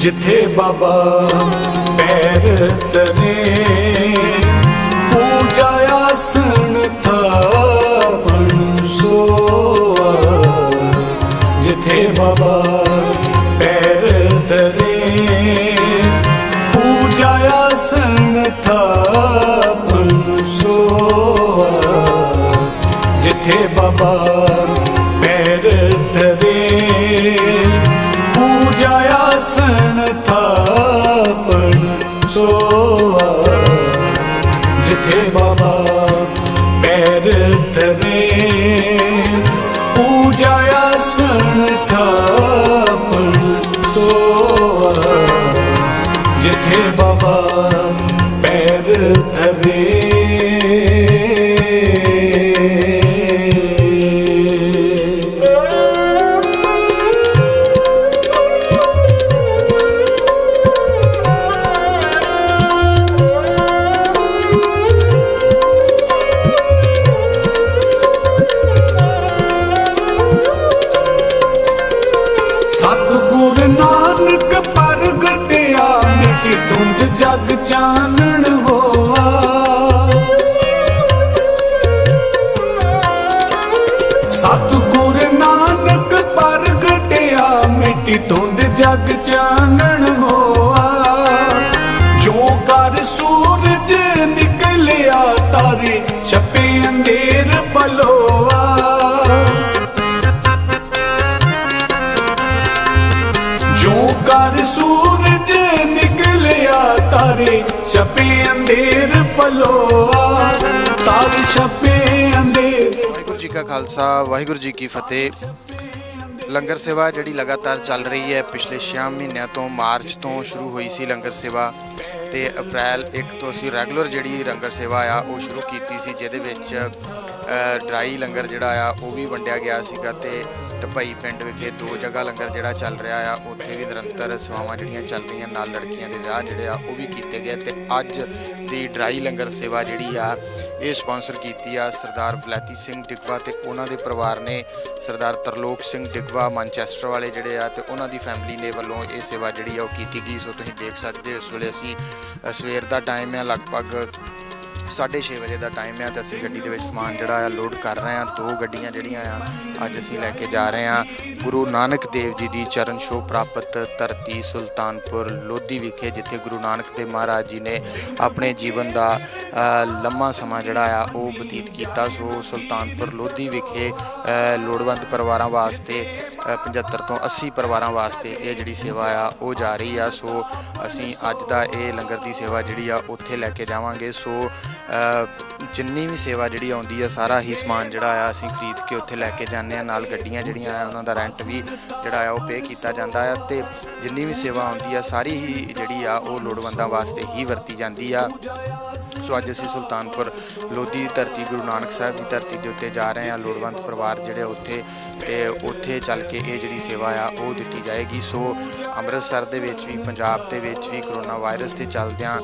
जिथे बाबा पैर तरे पूजा आसन थापन सोआ। जिथे बाबा पैर तरे पूजा आसन थापन सोआ। जिथे बाबा पैर तरे पूजा आसन थापन सोआ। जिथे बाबा पैर धरे पूजा आसन थापन सोआ। जिथे बाबा पैर धरे। सतगुरु नानक प्रगटिया मिटी धुंध जग चानण होआ। सतगुरु नानक प्रगटिया मिटी धुंध जग चानण होआ। जो कर सूरज निकलिया तारे छपे अंधेर पलोआ। जो कर सूरज निकलिया तारे छपे अंधेर पलोआ। तारे छपे अंधेर। वाहिगुरू जी का खालसा वाहिगुरू जी की फतेह। लंगर सेवा जी लगातार चल रही है। पिछले 6 महीनों तो मार्च तो शुरू हुई सी लंगर सेवा तो अप्रैल 1 तो असी रैगूलर जी लंगर सेवा आ वो शुरू की सी, जिहदे विच ड्राई लंगर जिहड़ा आ वो भी वंडिया गया सीगा ते ढपाई पिंड विखे 2 जगह लंगर जिहड़ा चल रहा आ उत्थे भी निरंतर सेवावां जिहड़ियां चल रही नाल लड़कियां दे विआह जिहड़े आ वो भी कीते गए ते अज दी ड्राई लंगर सेवा जिहड़ी आ ये स्पॉन्सर की सरदार वलैती सिंह डिगवा ते उन्हां दे परिवार ने सरदार तरलोक सिंह डिगवा मैनचेस्टर वाले जिहड़े आ ते उन्हां दी फैमिली ने वल्लों ये सेवा जिहड़ी आ वो कीती गई। सो तुसीं देख सकदे इस वेले असीं सवेर दा टाइम है लगभग 6:30 बजे का टाइम है तो असी गड्डी दे समान जड़ा लोड कर रहे हैं। 2 गड्डियां जड़ियां अज असी लैके जा रहे हैं गुरु नानक देव जी की चरण छो प्राप्त धरती सुल्तानपुर लोधी विखे, जिथे गुरु नानक देव महाराज जी ने अपने जीवन का लम्मा समा जड़ा वो बतीत किया। सो सुल्तानपुर लोधी विखे लोड़वंद परिवारों वास्ते 75 तो 80 परिवारों वास्ते ये जी सेवा आ वो जा रही है। सो असी अज का ये लंगर की सेवा जी उत्थे लैके जावांगे। सो जिन्नी भी सेवा जी आउंदी है सारा ही समान जड़ा असी खरीद के उत्थे लैके जाने आ। नाल गड्डियां जड़ियां उन्हां दा रेंट भी जड़ा वो पे किया जाता है ते जिन्नी भी सेवा आउंदी है सारी ही जड़ी आ वो लोड़वंदां वास्ते ही वरती जाती है। सो अज असी सुल्तानपुर लोधी की धरती गुरु नानक साहब की धरती के उत्ते जा रहे हैं। लोड़वंद परिवार जिहड़े उत्थे ते उत्थे चल के ये जी सेवा आ वो दी जाएगी। सो अमृतसर दे विच भी पंजाब दे विच भी करोना वायरस के चलदियां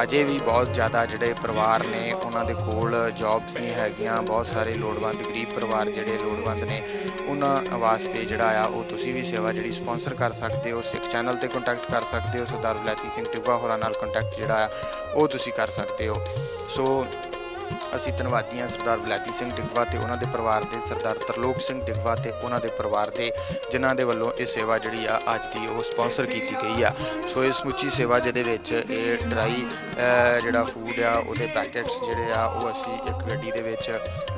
अजे भी बहुत ज़्यादा जिहड़े परिवार ने उन्हां दे कोल जॉब्स नहीं हैगियां। बहुत सारे लोड़वंद गरीब परिवार जिहड़े लोड़वंद ने उन्हां वास्ते जिहड़ा आ वो तुसीं भी सेवा जिहड़ी स्पॉन्सर कर सकते हो। सिख चैनल ते कंटैक्ट कर सकते हो। सरदार वलैती सिंह डिगवा होरां नाल कंटैक्ट जिहड़ा आ वो तुसीं कर सकते हो। सो असी धन्नवादी हाँ सरदार वलैती सिंह डिगवा ते उन्हां दे परिवार दे, सरदार तरलोक सिंह डिगवा ते उन्हां दे परिवार दे, जिन्हां दे वल्लों ये सेवा जिहड़ी आ अज दी वो स्पॉन्सर की गई आ। सो इस समुची सेवा जिहदे विच ये ड्राई जिहड़ा फूड आ उहदे पैकेट्स जिहड़े आ वो असी एक गड्डी दे विच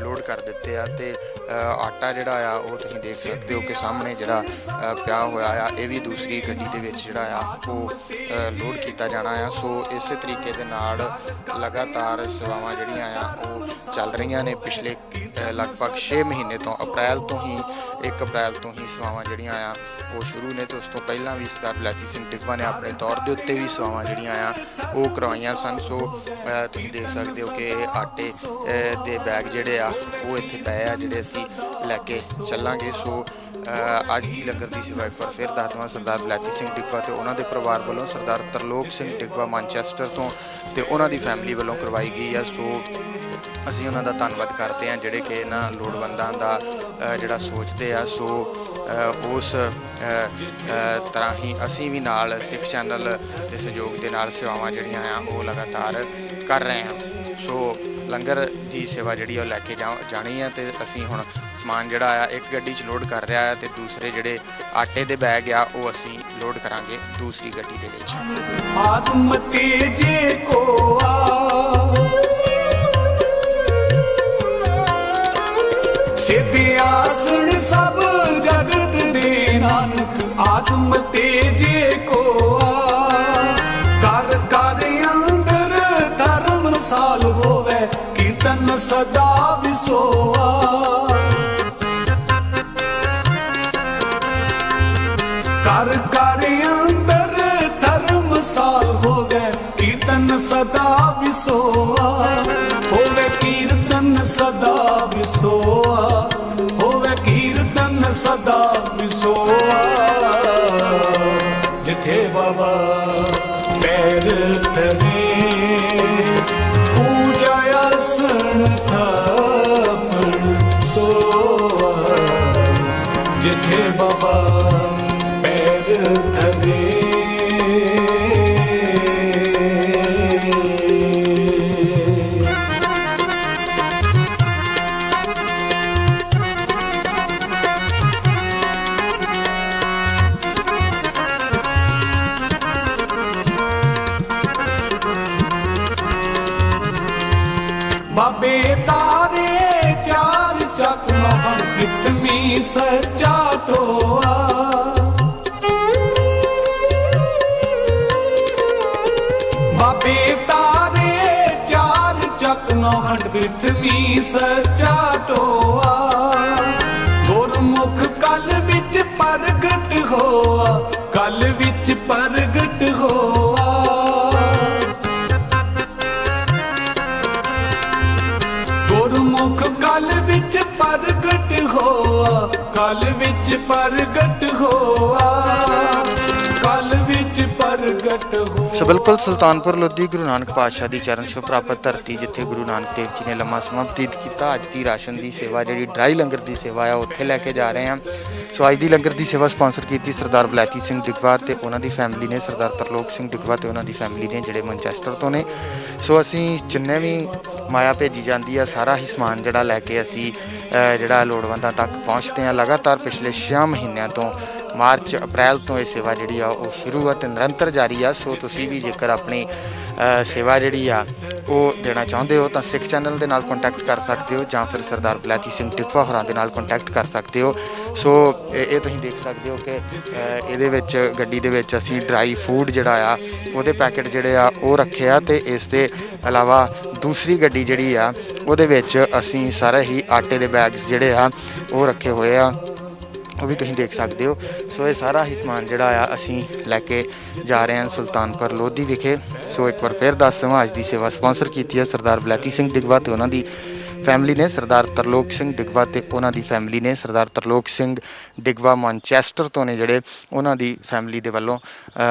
लोड कर दित्ते आ ते आटा जिहड़ा आ वो तुसीं देख सकते हो कि सामने जिहड़ा पिया होया आ ये भी दूसरी गड्डी दे विच जिहड़ा आ वो लोड किया जाना आ। सो इस तरीके दे नाल लगातार सेवावां जिहड़ियां आ वो चल रही ने। पिछले लगभग 6 महीने तो अप्रैल तो ही 1 अप्रैल तो ही सेवावां जिहड़ियां आ वो शुरू ने। तो उस तो पहला भी सरदार वलैती सिंह डिगवा ने अपने तौर के उत्ते भी सेवावां जिहड़ियां आ वो करवाइयां सन। सो तुसीं देख सकते हो कि आटे दे बैग जिहड़े आ वो इत्थे पए आ जिहड़े असीं लैके चलांगे। सो अज की लंगर की सेवा एक बार फिर दस देवां सरदार वलैती सिंह डिगवा ते उन्हां दे परिवार वालों सरदार तरलोक सिंह डिगवा मैनचेस्टर तो ते उन्हां दी फैमिली वालों करवाई गई है। सो असी उन्हां दा धन्नवाद करते हैं जिहड़े कि इन्हां लोड़वंदां दा ਜਿਹੜਾ ਸੋਚਦੇ ਆ। ਸੋ ਉਸ ਤਰ੍ਹਾਂ ਹੀ ਅਸੀਂ ਵੀ ਨਾਲ ਸਿੱਖ ਚੈਨਲ ਦੇ ਸਹਿਯੋਗ ਦੇ ਨਾਲ ਸੇਵਾਵਾਂ ਜਿਹੜੀਆਂ ਆ ਉਹ ਲਗਾਤਾਰ ਕਰ ਰਹੇ ਹਾਂ। ਸੋ ਲੰਗਰ ਦੀ ਸੇਵਾ ਜਿਹੜੀ ਉਹ ਲੈ ਕੇ ਜਾਣੀ ਹੈ, ਅਤੇ ਅਸੀਂ ਹੁਣ ਸਮਾਨ ਜਿਹੜਾ ਆ ਇੱਕ ਗੱਡੀ 'ਚ ਲੋਡ ਕਰ ਰਿਹਾ ਹੈ, ਅਤੇ ਦੂਸਰੇ ਜਿਹੜੇ ਆਟੇ ਦੇ ਬੈਗ ਆ ਉਹ ਅਸੀਂ ਲੋਡ ਕਰਾਂਗੇ ਦੂਸਰੀ ਗੱਡੀ ਦੇ ਵਿੱਚ। ਆਦਮ ਤੇਜੇ ਕੋ ਸਿੱਧੇ ਆਸਣ ਸਭ ਜਗਤ ਦੇ ਨਾਨਕ ਆਦਮ ਤੇਜੇ ਕੋ ਕਰ ਕਰ ਅੰਦਰ ਧਰਮਸਾਲ ਹੋਵੇ ਕੀਰਤਨ ਸਦਾ ਵਿਸੋਆ ਕਰ ਕਰ ਅੰਦਰ ਧਰਮਸਾਲ ਹੋਵੇ ਕੀਰਤਨ ਸਦਾ ਵਿਸੋਆ ਹੋਵੇ ਕੀਰਤਨ ਸਦਾ ਵਿਸੋਆ ਹੋਵੇ ਕੀਰਤਨ ਸਦਾ ਵਿਸੋਆ ਜਿੱਥੇ ਬਾਬਾ ਪੈਰ ਧਰੇ ਪੂਜਾ ਆਸਣ ਥਾਪਣ ਸੋਆ ਜਿੱਥੇ ਬਾਬਾ ਪੈਰ ਧਰੇ। ਬਾਬੇ ਤਾਰੇ ਚਾਰ ਚੱਕ ਮਹਣ ਕਿਤਮੀ ਸੱਚਾ ਟੋਆ ਬਾਬੇ ਤਾਰੇ ਚਾਰ ਚੱਕ ਮਹਣ ਕਿਤਮੀ ਸੱਚਾ ਟੋਆ ਗੁਰਮੁਖ ਕਲ ਵਿੱਚ ਪ੍ਰਗਟ ਹੋਆ ਕਲ ਵਿੱਚ ਪ੍ਰਗਟ ਹੋਆ ਗੁਰਮੁਖ ਕਲ ਵਿੱਚ ਪ੍ਰਗਟ ਹੋਆ ਕਲ ਵਿੱਚ ਪ੍ਰਗਟ ਹੋਆ ਕਲ ਵਿੱਚ ਪ੍ਰਗਟ ਹੋਆ। ਸੋ ਬਿਲਕੁਲ ਸੁਲਤਾਨਪੁਰ ਲੋਧੀ ਗੁਰੂ ਨਾਨਕ ਪਾਤਸ਼ਾਹ ਦੀ ਚਰਨ ਛੋਹ ਪ੍ਰਾਪਤ ਧਰਤੀ, ਜਿੱਥੇ ਗੁਰੂ ਨਾਨਕ ਦੇਵ ਜੀ ਨੇ ਲੰਮਾ ਸਮਾਂ ਬਤੀਤ ਕੀਤਾ। ਅੱਜ ਦੀ ਰਾਸ਼ਨ ਦੀ ਸੇਵਾ ਜਿਹੜੀ ਡਰਾਈ ਲੰਗਰ ਦੀ ਸੇਵਾ ਆ ਉੱਥੇ ਲੈ ਕੇ ਜਾ ਰਹੇ ਹਾਂ। ਸੋ ਅੱਜ ਦੀ ਲੰਗਰ ਦੀ ਸੇਵਾ ਸਪਾਂਸਰ ਕੀਤੀ ਸਰਦਾਰ ਬਲੈਤੀ ਸਿੰਘ ਡਿਗਵਾ ਤੇ ਉਹਨਾਂ ਦੀ ਫੈਮਿਲੀ ਨੇ, ਸਰਦਾਰ ਤਰਲੋਕ ਸਿੰਘ ਡਿਗਵਾ ਤੇ ਉਹਨਾਂ ਦੀ ਫੈਮਿਲੀ ਨੇ ਜਿਹੜੇ ਮੈਨਚੈਸਟਰ ਤੋਂ ਨੇ। ਸੋ ਅਸੀਂ ਜਿੰਨੇ ਵੀ ਮਾਇਆ ਭੇਜੀ ਜਾਂਦੀ ਆ ਸਾਰਾ ਹੀ ਸਮਾਨ ਜਿਹੜਾ ਲੈ ਕੇ ਅਸੀਂ ਜਿਹੜਾ ਲੋੜਵੰਦਾਂ ਤੱਕ ਪਹੁੰਚਦੇ ਹਾਂ। ਲਗਾਤਾਰ ਪਿਛਲੇ 6 ਮਹੀਨਿਆਂ ਤੋਂ ਮਾਰਚ ਅਪ੍ਰੈਲ ਤੋਂ ਇਹ ਸੇਵਾ ਜਿਹੜੀ ਆ ਉਹ ਸ਼ੁਰੂ ਆ ਅਤੇ ਨਿਰੰਤਰ ਜਾਰੀ ਆ। ਸੋ ਤੁਸੀਂ ਵੀ ਜੇਕਰ ਆਪਣੀ ਸੇਵਾ ਜਿਹੜੀ ਆ ਉਹ ਦੇਣਾ ਚਾਹੁੰਦੇ ਹੋ ਤਾਂ ਸਿੱਖ ਚੈਨਲ ਦੇ ਨਾਲ ਕੰਟੈਕਟ ਕਰ ਸਕਦੇ ਹੋ, ਜਾਂ ਫਿਰ ਸਰਦਾਰ ਬਲੈਤੀ ਸਿੰਘ ਡਿਗਵਾ ਹੋਰਾਂ ਦੇ ਨਾਲ ਕੰਟੈਕਟ ਕਰ ਸਕਦੇ ਹੋ। ਸੋ ਇਹ ਤੁਸੀਂ ਦੇਖ ਸਕਦੇ ਹੋ ਕਿ ਇਹਦੇ ਵਿੱਚ ਗੱਡੀ ਦੇ ਵਿੱਚ ਅਸੀਂ ਡਰਾਈ ਫੂਡ ਜਿਹੜਾ ਆ ਉਹਦੇ ਪੈਕੇਟ ਜਿਹੜੇ ਆ ਉਹ ਰੱਖੇ ਆ, ਅਤੇ ਇਸ ਦੇ ਇਲਾਵਾ ਦੂਸਰੀ ਗੱਡੀ ਜਿਹੜੀ ਆ ਉਹਦੇ ਵਿੱਚ ਅਸੀਂ ਸਾਰੇ ਹੀ ਆਟੇ ਦੇ ਬੈਗਸ ਜਿਹੜੇ ਆ ਉਹ ਰੱਖੇ ਹੋਏ ਆ, ਉਹ ਵੀ ਤੁਸੀਂ ਦੇਖ ਸਕਦੇ ਹੋ। ਸੋ ਇਹ ਸਾਰਾ ਹੀ ਸਮਾਨ ਜਿਹੜਾ ਆ ਅਸੀਂ ਲੈ ਕੇ ਜਾ ਰਹੇ ਹਾਂ ਸੁਲਤਾਨਪੁਰ ਲੋਧੀ ਵਿਖੇ। ਸੋ ਇੱਕ ਵਾਰ ਫਿਰ ਦੱਸ ਦੇਵਾਂ, ਅੱਜ ਦੀ ਸੇਵਾ ਸਪਾਂਸਰ ਕੀਤੀ ਹੈ ਸਰਦਾਰ ਬਲੈਤੀ ਸਿੰਘ ਡਿਗਵਾ ਤੇ ਉਹਨਾਂ ਦੀ ਫੈਮਿਲੀ ਨੇ, ਸਰਦਾਰ ਤਰਲੋਕ ਸਿੰਘ ਡਿਗਵਾ ਤੇ ਉਹਨਾਂ ਦੀ ਫੈਮਿਲੀ ਨੇ। ਸਰਦਾਰ ਤਰਲੋਕ ਸਿੰਘ ਡਿਗਵਾ ਮੈਨਚੈਸਟਰ ਤੋਂ ਨੇ ਜਿਹੜੇ, ਉਹਨਾਂ ਦੀ ਫੈਮਿਲੀ ਦੇ ਵੱਲੋਂ,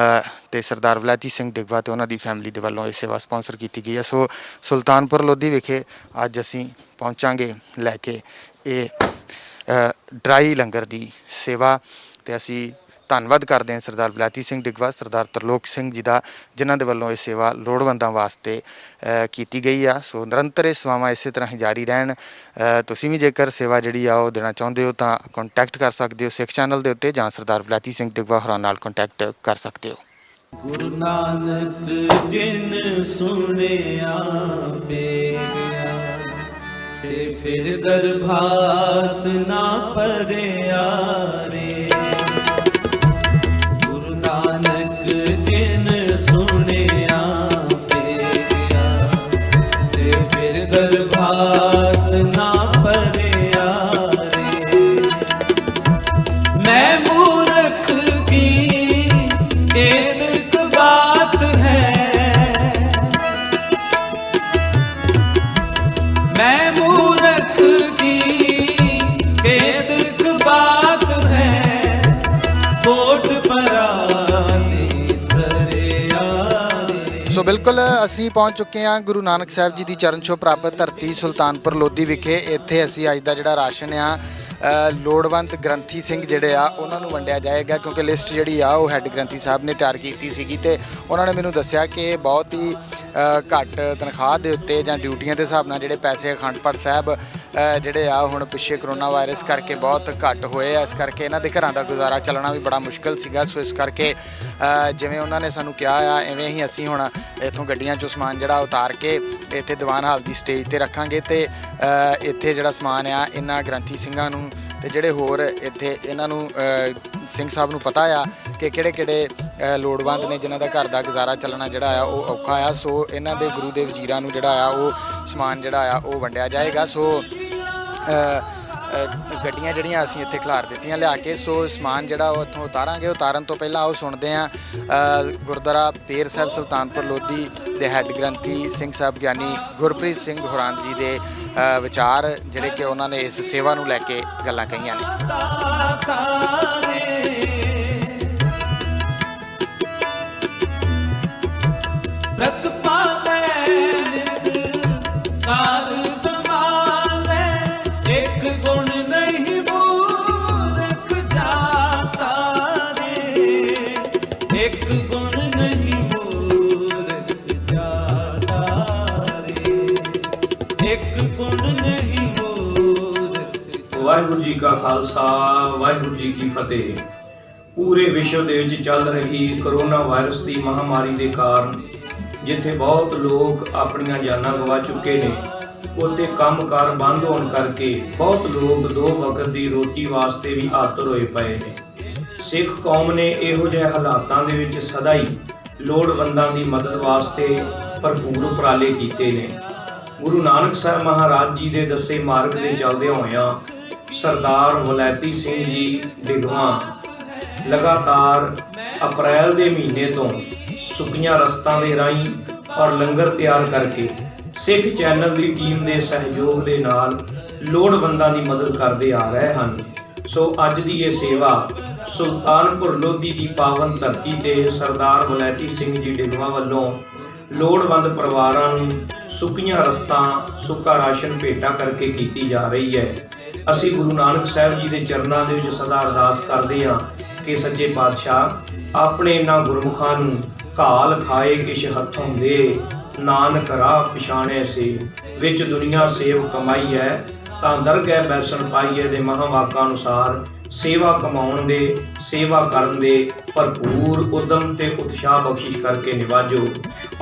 ਤੇ ਸਰਦਾਰ ਬਲੈਤੀ ਸਿੰਘ ਡਿਗਵਾ ਤੇ ਉਹਨਾਂ ਦੀ ਫੈਮਿਲੀ ਦੇ ਵੱਲੋਂ ਇਹ ਸੇਵਾ ਸਪਾਂਸਰ ਕੀਤੀ ਗਈ ਹੈ। ਸੋ ਸੁਲਤਾਨਪੁਰ ਲੋਧੀ ਵਿਖੇ ਅੱਜ ਅਸੀਂ ਪਹੁੰਚਾਂਗੇ ਲੈ ਕੇ ਇਹ ਡਰਾਈ ਲੰਗਰ ਦੀ ਸੇਵਾ, ਤੇ ਅਸੀਂ ਧੰਨਵਾਦ ਕਰਦੇ ਹਾਂ ਸਰਦਾਰ ਬਲੈਤੀ ਸਿੰਘ ਡਿਗਵਾ, ਸਰਦਾਰ ਤਰਲੋਕ ਸਿੰਘ ਜੀ ਦਾ, ਜਿਨ੍ਹਾਂ ਦੇ ਵੱਲੋਂ ਇਹ ਸੇਵਾ ਲੋੜਵੰਦਾਂ ਵਾਸਤੇ ਕੀਤੀ ਗਈ ਆ। ਸੋ ਨਿਰੰਤਰ ਇਹ ਸੇਵਾਵਾਂ ਇਸੇ ਤਰ੍ਹਾਂ ਹੀ ਜਾਰੀ ਰਹਿਣ। ਤੁਸੀਂ ਵੀ ਜੇਕਰ ਸੇਵਾ ਜਿਹੜੀ ਆ ਉਹ ਦੇਣਾ ਚਾਹੁੰਦੇ ਹੋ ਤਾਂ ਕੰਟੈਕਟ ਕਰ ਸਕਦੇ ਹੋ ਸਿੱਖ ਚੈਨਲ ਦੇ ਉੱਤੇ, ਜਾਂ ਸਰਦਾਰ ਬਲੈਤੀ ਸਿੰਘ ਡਿਗਵਾ ਹੋਰਾਂ ਨਾਲ ਕੰਟੈਕਟ ਕਰ ਸਕਦੇ ਹੋ। ਗੁਰੂ ਨਾਨਕ ਜਿਨ ਸੁਣਿਆ ਬੇਗਿਆ ਸੇ ਫਿਰ ਦਰਭਾਸ ਨਾ ਪਰਿਆ ਰੇ। ਗੁਰੂ ਨਾਨਕ ਜਿਨ ਸੁਣਿਆ ਬੇਗਿਆ ਸੇ ਫਿਰ ਦਰਭਾਸ ਨਾ ਪਰਿਆ ਰੇ। ਮੈਂ ਮੂਰਖ ਕੀ ਇਹ ਬਾਤ ਹੈ, मैं मूर्ख की खेद बात है, कोट पराली दरिया। ਸੋ ਬਿਲकुल ਅਸੀਂ ਪਹੁੰਚ ਚੁੱਕੇ ਹਾਂ ਗੁਰੂ ਨਾਨਕ ਸਾਹਿਬ ਜੀ ਦੀ ਚਰਨ ਛੋਹ ਪ੍ਰਾਪਤ ਧਰਤੀ ਸੁਲਤਾਨਪੁਰ ਲੋਧੀ ਵਿਖੇ। ਇੱਥੇ ਅਸੀਂ ਅੱਜ ਦਾ ਜਿਹੜਾ ਰਾਸ਼ਨ ਆ ਲੋੜਵੰਦ ਗ੍ਰੰਥੀ ਸਿੰਘ ਜਿਹੜੇ ਆ ਉਹਨਾਂ ਨੂੰ ਵੰਡਿਆ ਜਾਏਗਾ, ਕਿਉਂਕਿ ਲਿਸਟ ਜਿਹੜੀ ਆ ਉਹ ਹੈੱਡ ਗ੍ਰੰਥੀ ਸਾਹਿਬ ਨੇ ਤਿਆਰ ਕੀਤੀ ਸੀਗੀ ਤੇ ਉਹਨਾਂ ਨੇ ਮੈਨੂੰ ਦੱਸਿਆ ਕਿ ਬਹੁਤ ਹੀ ਘੱਟ ਤਨਖਾਹ ਦੇ ਉੱਤੇ ਜਾਂ ਡਿਊਟੀਆਂ ਦੇ ਹਿਸਾਬ ਨਾਲ ਜਿਹੜੇ ਪੈਸੇ ਅਖੰਡ ਪਾਠ ਸਾਹਿਬ ਜਿਹੜੇ ਆ ਹੁਣ ਪਿੱਛੇ ਕਰੋਨਾ ਵਾਇਰਸ ਕਰਕੇ ਬਹੁਤ ਘੱਟ ਹੋਏ ਆ, ਇਸ ਕਰਕੇ ਇਹਨਾਂ ਦੇ ਘਰਾਂ ਦਾ ਗੁਜ਼ਾਰਾ ਚੱਲਣਾ ਵੀ ਬੜਾ ਮੁਸ਼ਕਿਲ ਸੀਗਾ। ਸੋ ਇਸ ਕਰਕੇ ਜਿਵੇਂ ਉਹਨਾਂ ਨੇ ਸਾਨੂੰ ਕਿਹਾ ਆ ਐਵੇਂ ਹੀ ਅਸੀਂ ਹੁਣ ਇੱਥੋਂ ਗੱਡੀਆਂ 'ਚੋਂ ਸਮਾਨ ਜਿਹੜਾ ਉਤਾਰ ਕੇ ਇੱਥੇ ਦੀਵਾਨ ਹਾਲ ਦੀ ਸਟੇਜ 'ਤੇ ਰੱਖਾਂਗੇ ਤੇ ਇੱਥੇ ਜਿਹੜਾ ਸਮਾਨ ਆ ਇਹਨਾਂ ਗ੍ਰੰਥੀ ਸਿੰਘਾਂ ਨੂੰ ਤੇ ਜਿਹੜੇ ਹੋਰ ਇੱਥੇ ਇਹਨਾਂ ਨੂੰ ਸਿੰਘ ਸਾਹਿਬ ਨੂੰ ਪਤਾ ਆ ਕਿ ਕਿਹੜੇ ਲੋੜਵੰਦ ਨੇ ਜਿਨ੍ਹਾਂ ਦਾ ਘਰ ਦਾ ਗੁਜ਼ਾਰਾ ਚੱਲਣਾ ਜਿਹੜਾ ਆ ਉਹ ਔਖਾ ਆ। ਸੋ ਇਹਨਾਂ ਦੇ ਗੁਰੂ ਦੇ ਵਜ਼ੀਰਾਂ ਨੂੰ ਜਿਹੜਾ ਆ ਉਹ ਸਮਾਨ ਜਿਹੜਾ ਆ ਉਹ ਵੰਡਿਆ ਜਾਏਗਾ। ਸੋ ਗੱਡੀਆਂ ਜਿਹੜੀਆਂ ਅਸੀਂ ਇੱਥੇ ਖਿਲਾਰ ਦਿੱਤੀਆਂ ਲਿਆ ਕੇ, ਸੋ ਸਮਾਨ ਜਿਹੜਾ ਉਹ ਇੱਥੋਂ ਉਤਾਰਾਂਗੇ। ਉਤਾਰਨ ਤੋਂ ਪਹਿਲਾਂ ਆਓ ਸੁਣਦੇ ਹਾਂ ਗੁਰਦੁਆਰਾ ਬੇਰ ਸਾਹਿਬ ਸੁਲਤਾਨਪੁਰ ਲੋਧੀ ਦੇ ਹੈੱਡ ਗ੍ਰੰਥੀ ਸਿੰਘ ਸਾਹਿਬ ਗਿਆਨੀ ਗੁਰਪ੍ਰੀਤ ਸਿੰਘ ਹੁਰਾਨ ਜੀ ਦੇ ਵਿਚਾਰ, ਜਿਹੜੇ ਕਿ ਉਹਨਾਂ ਨੇ ਇਸ ਸੇਵਾ ਨੂੰ ਲੈ ਕੇ ਗੱਲਾਂ ਕਹੀਆਂ ਨੇ। ਵਾਹਿਗੁਰੂ ਜੀ ਕਾ ਖਾਲਸਾ, ਵਾਹਿਗੁਰੂ ਜੀ ਕੀ ਫਤਿਹ। ਪੂਰੇ ਵਿਸ਼ਵ ਦੇ ਵਿੱਚ ਚੱਲ ਰਹੀ ਕਰੋਨਾ ਵਾਇਰਸ ਦੀ ਮਹਾਮਾਰੀ ਦੇ ਕਾਰਨ ਜਿੱਥੇ ਬਹੁਤ ਲੋਕ ਆਪਣੀਆਂ ਜਾਨਾਂ ਗਵਾ ਚੁੱਕੇ ਨੇ, ਉੱਥੇ ਕੰਮਕਾਰ ਬੰਦ ਹੋਣ ਕਰਕੇ ਬਹੁਤ ਲੋਕ 2 ਵਕਤ ਦੀ ਰੋਟੀ ਵਾਸਤੇ ਵੀ ਆਤੁਰ ਹੋਏ ਪਏ ਨੇ। ਸਿੱਖ ਕੌਮ ਨੇ ਇਹੋ ਜਿਹੇ ਹਾਲਾਤਾਂ ਦੇ ਵਿੱਚ ਸਦਾ ਹੀ ਲੋੜਵੰਦਾਂ ਦੀ ਮਦਦ ਵਾਸਤੇ ਭਰਪੂਰ ਉਪਰਾਲੇ ਕੀਤੇ ਨੇ। ਗੁਰੂ ਨਾਨਕ ਸਾਹਿਬ ਮਹਾਰਾਜ ਜੀ ਦੇ ਦੱਸੇ ਮਾਰਗ ਦੇ ਚੱਲਦੇ ਹੋਇਆਂ ਸਰਦਾਰ ਵਲੈਤੀ ਸਿੰਘ ਜੀ ਡਿਗਵਾਂ ਲਗਾਤਾਰ ਅਪ੍ਰੈਲ ਦੇ ਮਹੀਨੇ ਤੋਂ ਸੁੱਕੀਆਂ ਰਸਤਾਂ ਦੇ ਰਾਹੀਂ ਔਰ ਲੰਗਰ ਤਿਆਰ ਕਰਕੇ ਸਿੱਖ ਚੈਨਲ ਦੀ ਟੀਮ ਦੇ ਸਹਿਯੋਗ ਦੇ ਨਾਲ ਲੋੜਵੰਦਾਂ ਦੀ ਮਦਦ ਕਰਦੇ ਆ ਰਹੇ ਹਨ। ਸੋ ਅੱਜ ਦੀ ਇਹ ਸੇਵਾ ਸੁਲਤਾਨਪੁਰ ਲੋਧੀ ਦੀ ਪਾਵਨ ਧਰਤੀ ਤੇ ਸਰਦਾਰ ਵਲੈਤੀ ਸਿੰਘ ਜੀ ਡਿਗਵਾਂ ਵੱਲੋਂ ਲੋੜਵੰਦ ਪਰਿਵਾਰਾਂ ਨੂੰ ਸੁੱਕੀਆਂ ਰਸਤਾਂ, ਸੁੱਕਾ ਰਾਸ਼ਨ ਭੇਟਾ ਕਰਕੇ ਕੀਤੀ ਜਾ ਰਹੀ ਹੈ। ਅਸੀਂ ਗੁਰੂ ਨਾਨਕ ਸਾਹਿਬ ਜੀ ਦੇ ਚਰਨਾਂ ਦੇ ਵਿੱਚ ਸਦਾ ਅਰਦਾਸ ਕਰਦੇ ਹਾਂ ਕਿ ਸੱਚੇ ਪਾਤਸ਼ਾਹ ਆਪਣੇ ਇਹਨਾਂ ਗੁਰਮੁਖਾਂ ਨੂੰ ਘਾਲ ਖਾਏ ਕਿਛ ਹੱਥੋਂ ਦੇ, ਨਾਨਕ ਰਾਹ ਪਛਾਣੇ ਸੇ, ਵਿੱਚ ਦੁਨੀਆ ਸੇਵ ਕਮਾਈ ਹੈ ਤਾਂ ਦਰਗਹਿ ਬੈਸਣ ਪਾਈਏ ਦੇ ਮਹਾਵਾਕਾਂ ਅਨੁਸਾਰ ਸੇਵਾ ਕਮਾਉਣ ਦੇ, ਸੇਵਾ ਕਰਨ ਦੇ ਭਰਪੂਰ ਉਦਮ ਤੇ ਉਤਸ਼ਾਹ ਬਖਸ਼ਿਸ਼ ਕਰਕੇ ਨਿਵਾਜੋ।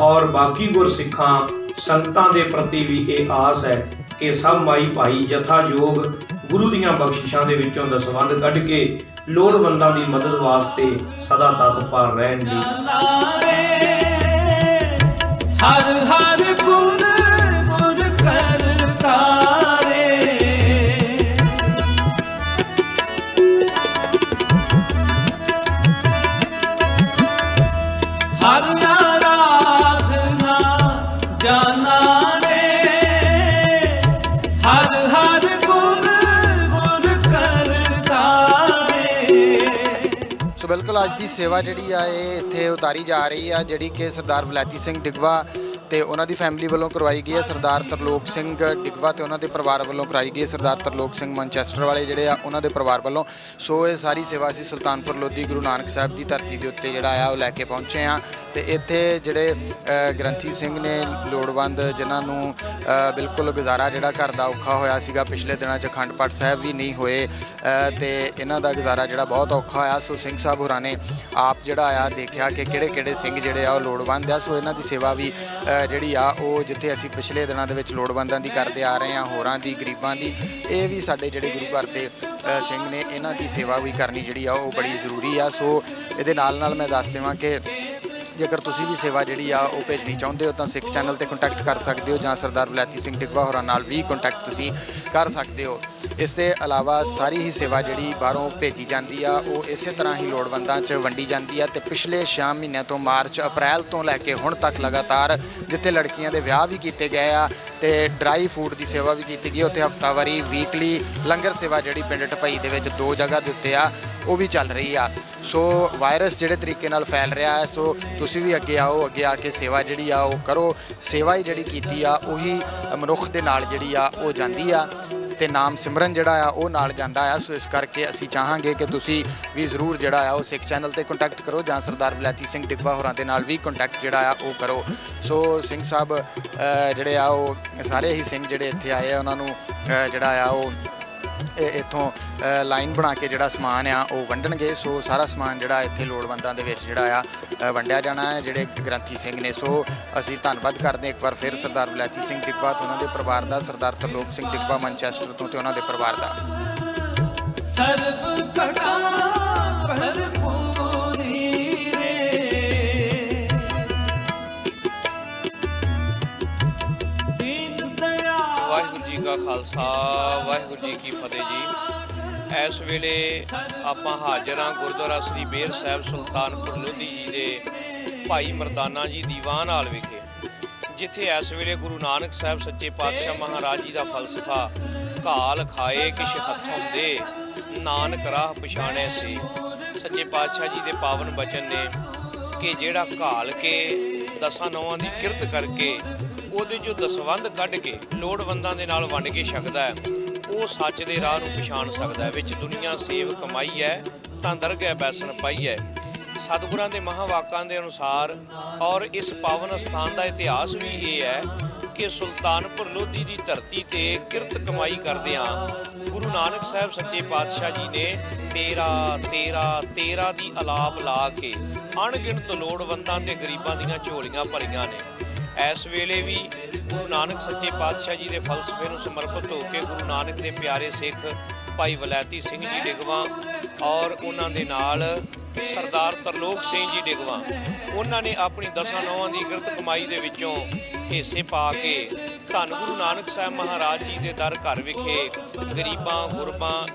ਔਰ ਬਾਕੀ ਗੁਰਸਿੱਖਾਂ ਸੰਗਤਾਂ ਦੇ ਪ੍ਰਤੀ ਵੀ ਇਹ ਆਸ ਹੈ ਕਿ ਸਭ ਮਾਈ ਭਾਈ ਜਥਾਯੋਗ ਗੁਰੂ ਦੀਆਂ ਬਖਸ਼ਿਸ਼ਾਂ ਦੇ ਵਿੱਚੋਂ ਦਸਵੰਧ ਕੱਢ ਕੇ ਲੋੜਵੰਦਾਂ ਦੀ ਮਦਦ ਵਾਸਤੇ ਸਦਾ ਤਤਪਰ ਰਹਿਣ ਜੀ। ਹਰ ਹਰ ਗੁਰ ਗੁਰ ਕਰਤਾਰੇ, ਹਰ ਆਰਾਧਨਾ ਜਾਨਾ ਰੇ, ਹਰ ਹਰ ਗੁਰ ਗੁਰ ਕਰਤਾਰੇ। ਸੋ ਬਿਲਕੁਲ ਅੱਜ ਦੀ ਸੇਵਾ ਜਿਹੜੀ ਆ ਇਹ ਇੱਥੇ ਉਤਾਰੀ ਜਾ ਰਹੀ ਆ, ਜਿਹੜੀ ਕਿ ਸਰਦਾਰ ਵਲੈਤੀ ਸਿੰਘ ਡਿਗਵਾ ਤੇ ਉਹਨਾਂ ਦੀ ਫੈਮਿਲੀ ਵੱਲੋਂ ਕਰਵਾਈ ਗਈ ਹੈ। ਸਰਦਾਰ ਤਰਲੋਕ ਸਿੰਘ ਡਿਗਵਾ ਤੇ ਉਹਨਾਂ ਦੇ ਪਰਿਵਾਰ ਵੱਲੋਂ ਕਰਾਈ ਗਈ ਹੈ। ਸਰਦਾਰ ਤਰਲੋਕ ਸਿੰਘ ਮੈਨਚੈਸਟਰ ਵਾਲੇ ਜਿਹੜੇ ਆ ਉਹਨਾਂ ਦੇ ਪਰਿਵਾਰ ਵੱਲੋਂ। ਸੋ ਇਹ ਸਾਰੀ ਸੇਵਾ ਅਸੀਂ ਸੁਲਤਾਨਪੁਰ ਲੋਧੀ ਗੁਰੂ ਨਾਨਕ ਸਾਹਿਬ ਦੀ ਧਰਤੀ ਦੇ ਉੱਤੇ ਜਿਹੜਾ ਆ ਉਹ ਲੈ ਕੇ ਪਹੁੰਚੇ ਹਾਂ ਤੇ ਇੱਥੇ ਜਿਹੜੇ ਗ੍ਰੰਥੀ ਸਿੰਘ ਨੇ ਲੋੜਵੰਦ, ਜਿਨ੍ਹਾਂ ਨੂੰ ਬਿਲਕੁਲ ਗੁਜ਼ਾਰਾ ਜਿਹੜਾ ਘਰ ਦਾ ਔਖਾ ਹੋਇਆ ਸੀਗਾ, ਪਿਛਲੇ ਦਿਨਾਂ 'ਚ ਅਖੰਡ ਪਾਠ ਸਾਹਿਬ ਵੀ ਨਹੀਂ ਹੋਏ ਤੇ ਇਹਨਾਂ ਦਾ ਗੁਜ਼ਾਰਾ ਜਿਹੜਾ ਬਹੁਤ ਔਖਾ ਹੋਇਆ। ਸੋ ਸਿੰਘ ਸਾਹਿਬ ਹੋਰਾਂ ਨੇ ਆਪ ਜਿਹੜਾ ਆ ਦੇਖਿਆ ਕਿ ਕਿਹੜੇ ਸਿੰਘ ਜਿਹੜੇ ਆ ਉਹ ਲੋੜਵੰਦ ਆ। ਸੋ ਇਹਨਾਂ ਦੀ ਸੇਵਾ ਵੀ ਜਿਹੜੀ ਆ ਉਹ ਜਿੱਥੇ ਅਸੀਂ ਪਿਛਲੇ ਦਿਨਾਂ ਦੇ ਵਿੱਚ ਲੋੜਵੰਦਾਂ ਦੀ ਕਰਦੇ ਆ ਰਹੇ ਹਾਂ, ਹੋਰਾਂ ਦੀ, ਗਰੀਬਾਂ ਦੀ, ਇਹ ਵੀ ਸਾਡੇ ਜਿਹੜੇ ਗੁਰੂ ਘਰ ਦੇ ਸਿੰਘ ਨੇ, ਇਹਨਾਂ ਦੀ ਸੇਵਾ ਵੀ ਕਰਨੀ ਜਿਹੜੀ ਆ ਉਹ ਬੜੀ ਜ਼ਰੂਰੀ ਆ। ਸੋ ਇਹਦੇ ਨਾਲ ਮੈਂ ਦੱਸ ਦੇਵਾਂ ਕਿ ਜੇਕਰ ਤੁਸੀਂ ਵੀ ਸੇਵਾ ਜਿਹੜੀ ਆ ਉਹ ਭੇਜਣੀ ਚਾਹੁੰਦੇ ਹੋ ਤਾਂ ਸਿੱਖ ਚੈਨਲ ਤੇ ਕੰਟੈਕਟ ਕਰ ਸਕਦੇ ਹੋ ਜਾਂ ਸਰਦਾਰ ਵਲੈਤੀ ਸਿੰਘ ਡਿਗਵਾ ਹੋਰਾਂ ਨਾਲ ਵੀ ਕੰਟੈਕਟ ਤੁਸੀਂ ਕਰ ਸਕਦੇ ਹੋ। ਇਸ ਦੇ ਇਲਾਵਾ ਸਾਰੀ ਹੀ ਸੇਵਾ ਜਿਹੜੀ ਬਾਹਰੋਂ ਭੇਜੀ ਜਾਂਦੀ ਆ ਉਹ ਇਸੇ ਤਰ੍ਹਾਂ ਹੀ ਲੋੜਵੰਦਾਂ 'ਚ ਵੰਡੀ ਜਾਂਦੀ ਆ ਤੇ ਪਿਛਲੇ 6 ਮਹੀਨਿਆਂ ਤੋਂ ਮਾਰਚ ਅਪ੍ਰੈਲ ਤੋਂ ਲੈ ਕੇ ਹੁਣ ਤੱਕ ਲਗਾਤਾਰ ਜਿੱਥੇ ਲੜਕੀਆਂ ਦੇ ਵਿਆਹ ਵੀ ਕੀਤੇ ਗਏ ਆ ਤੇ ਡਰਾਈ ਫੂਡ ਦੀ ਸੇਵਾ ਵੀ ਕੀਤੀ ਗਈ, ਉੱਥੇ ਹਫਤਾਵਾਰੀ ਵੀਕਲੀ ਲੰਗਰ ਸੇਵਾ ਜਿਹੜੀ ਪਿੰਡ ਢਪਈ ਦੇ ਵਿੱਚ 2 ਜਗ੍ਹਾ ਦੇ ਉੱਤੇ ਆ ਉਹ ਵੀ ਚੱਲ ਰਹੀ ਆ। ਸੋ ਵਾਇਰਸ ਜਿਹੜੇ ਤਰੀਕੇ ਨਾਲ ਫੈਲ ਰਿਹਾ ਹੈ, ਸੋ ਤੁਸੀਂ ਵੀ ਅੱਗੇ ਆਓ, ਅੱਗੇ ਆ ਕੇ ਸੇਵਾ ਜਿਹੜੀ ਆ ਉਹ ਕਰੋ। ਸੇਵਾ ਹੀ ਜਿਹੜੀ ਕੀਤੀ ਆ ਉਹੀ ਮਨੁੱਖ ਦੇ ਨਾਲ ਜਿਹੜੀ ਆ ਉਹ ਜਾਂਦੀ ਆ ਤੇ ਨਾਮ ਸਿਮਰਨ ਜਿਹੜਾ ਆ ਉਹ ਨਾਲ ਜਾਂਦਾ ਆ। ਸੋ ਇਸ ਕਰਕੇ ਅਸੀਂ ਚਾਹਾਂਗੇ ਕਿ ਤੁਸੀਂ ਵੀ ਜ਼ਰੂਰ ਜਿਹੜਾ ਆ ਉਹ ਸਿੱਖ ਚੈਨਲ ਤੇ ਕੰਟੈਕਟ ਕਰੋ ਜਾਂ ਸਰਦਾਰ ਵਲੈਤੀ ਸਿੰਘ ਡਿਗਵਾ ਹੋਰਾਂ ਦੇ ਨਾਲ ਵੀ ਕੰਟੈਕਟ ਜਿਹੜਾ ਆ ਉਹ ਕਰੋ। ਸੋ ਸਿੰਘ ਸਾਹਿਬ ਜਿਹੜੇ ਆ ਉਹ ਸਾਰੇ ਹੀ ਸਿੰਘ ਜਿਹੜੇ ਇੱਥੇ ਆਏ ਆ ਉਹਨਾਂ ਨੂੰ ਜਿਹੜਾ ਆ ਉਹ ਇੱਥੋਂ ਲਾਈਨ ਬਣਾ ਕੇ ਜਿਹੜਾ ਸਮਾਨ ਆ ਉਹ ਵੰਡਣਗੇ। ਸੋ ਸਾਰਾ ਸਮਾਨ ਜਿਹੜਾ ਇੱਥੇ ਲੋੜਵੰਦਾਂ ਦੇ ਵਿੱਚ ਜਿਹੜਾ ਆ ਵੰਡਿਆ ਜਾਣਾ ਹੈ ਜਿਹੜੇ ਗ੍ਰੰਥੀ ਸਿੰਘ ਨੇ। ਸੋ ਅਸੀਂ ਧੰਨਵਾਦ ਕਰਦੇ ਇੱਕ ਵਾਰ ਫਿਰ ਸਰਦਾਰ ਵਲੈਤੀ ਸਿੰਘ ਡਿਗਵਾ ਤੇ ਉਹਨਾਂ ਦੇ ਪਰਿਵਾਰ ਦਾ, ਸਰਦਾਰ ਤਰਲੋਕ ਸਿੰਘ ਡਿਗਵਾ ਮੈਨਚੈਸਟਰ ਤੋਂ ਤੇ ਉਹਨਾਂ ਦੇ ਪਰਿਵਾਰ ਦਾ। ਸਰਬ ਘਟਾ ਭਰਪੂਰੀ ਰੇ ਦੀਨ ਦਇਆ। ਵਾਹਿਗੁਰੂ ਜੀ ਕਾ ਖਾਲਸਾ ਵਾਹਿਗੁਰੂ ਜੀ ਕੀ ਫਤਿਹ ਜੀ। ਇਸ ਵੇਲੇ ਆਪਾਂ ਹਾਜ਼ਰ ਹਾਂ ਗੁਰਦੁਆਰਾ ਸ੍ਰੀ ਬੇਰ ਸਾਹਿਬ ਸੁਲਤਾਨਪੁਰ ਲੋਧੀ ਜੀ ਦੇ ਭਾਈ ਮਰਦਾਨਾ ਜੀ ਦੀਵਾਨ ਹਾਲ ਵਿਖੇ, ਜਿੱਥੇ ਇਸ ਵੇਲੇ ਗੁਰੂ ਨਾਨਕ ਸਾਹਿਬ ਸੱਚੇ ਪਾਤਸ਼ਾਹ ਮਹਾਰਾਜ ਜੀ ਦਾ ਫਲਸਫਾ ਘਾਲ ਖਾਏ ਕਿਛ ਹੱਥੋਂ ਦੇ ਨਾਨਕ ਰਾਹ ਪਛਾਣਿਆ ਸੀ। ਸੱਚੇ ਪਾਤਸ਼ਾਹ ਜੀ ਦੇ ਪਾਵਨ ਬਚਨ ਨੇ ਕਿ ਜਿਹੜਾ ਘਾਲ ਕੇ ਦਸਾਂ ਨੌਆਂ ਦੀ ਕਿਰਤ ਕਰਕੇ ਉਹਦੇ ਚੋਂ ਦਸਵੰਧ ਕੱਢ ਕੇ ਲੋੜਵੰਦਾਂ ਦੇ ਨਾਲ ਵੰਡ ਕੇ ਛਕਦਾ ਹੈ, ਉਹ ਸੱਚ ਦੇ ਰਾਹ ਨੂੰ ਪਛਾਣ ਸਕਦਾ ਹੈ। ਵਿੱਚ ਦੁਨੀਆ ਸੇਵ ਕਮਾਈ ਹੈ ਤਾਂ ਦਰਗਹਿ ਬੈਸਣ ਪਾਈ ਹੈ। ਸਤਿਗੁਰਾਂ ਦੇ ਮਹਾਵਾਕਾਂ ਦੇ ਅਨੁਸਾਰ ਔਰ ਇਸ ਪਾਵਨ ਸਥਾਨ ਦਾ ਇਤਿਹਾਸ ਵੀ ਇਹ ਹੈ ਕਿ ਸੁਲਤਾਨਪੁਰ ਲੋਧੀ ਦੀ ਧਰਤੀ ਤੇ ਕਿਰਤ ਕਮਾਈ ਕਰਦਿਆਂ ਗੁਰੂ ਨਾਨਕ ਸਾਹਿਬ ਸੱਚੇ ਪਾਤਸ਼ਾਹ ਜੀ ਨੇ ਤੇਰਾ ਤੇਰਾ ਤੇਰਾ ਦੀ ਅਲਾਪ ਲਾ ਕੇ ਅਣਗਿਣਤ ਲੋੜਵੰਦਾਂ ਤੇ ਗਰੀਬਾਂ ਦੀਆਂ ਝੋਲੀਆਂ ਭਰੀਆਂ ਨੇ। ਇਸ ਵੇਲੇ ਵੀ ਗੁਰੂ ਨਾਨਕ ਸੱਚੇ ਪਾਤਸ਼ਾਹ ਜੀ ਦੇ ਫਲਸਫੇ ਨੂੰ ਸਮਰਪਿਤ ਹੋ ਕੇ ਗੁਰੂ ਨਾਨਕ ਦੇ ਪਿਆਰੇ ਸਿੱਖ ਭਾਈ ਵਲੈਤੀ ਸਿੰਘ ਜੀ ਡਿਗਵਾ ਔਰ ਉਹਨਾਂ ਦੇ ਨਾਲ ਸਰਦਾਰ ਤਰਲੋਕ ਸਿੰਘ ਜੀ ਡਿਗਵਾ, ਉਹਨਾਂ ਨੇ ਆਪਣੀ ਦਸਾਂ ਨੌਆਂ ਦੀ ਕਿਰਤ ਕਮਾਈ ਦੇ ਵਿੱਚੋਂ ਹਿੱਸੇ ਪਾ ਕੇ ਧੰਨ ਗੁਰੂ ਨਾਨਕ ਸਾਹਿਬ ਮਹਾਰਾਜ ਜੀ ਦੇ ਦਰ ਘਰ ਵਿਖੇ ਗਰੀਬਾਂ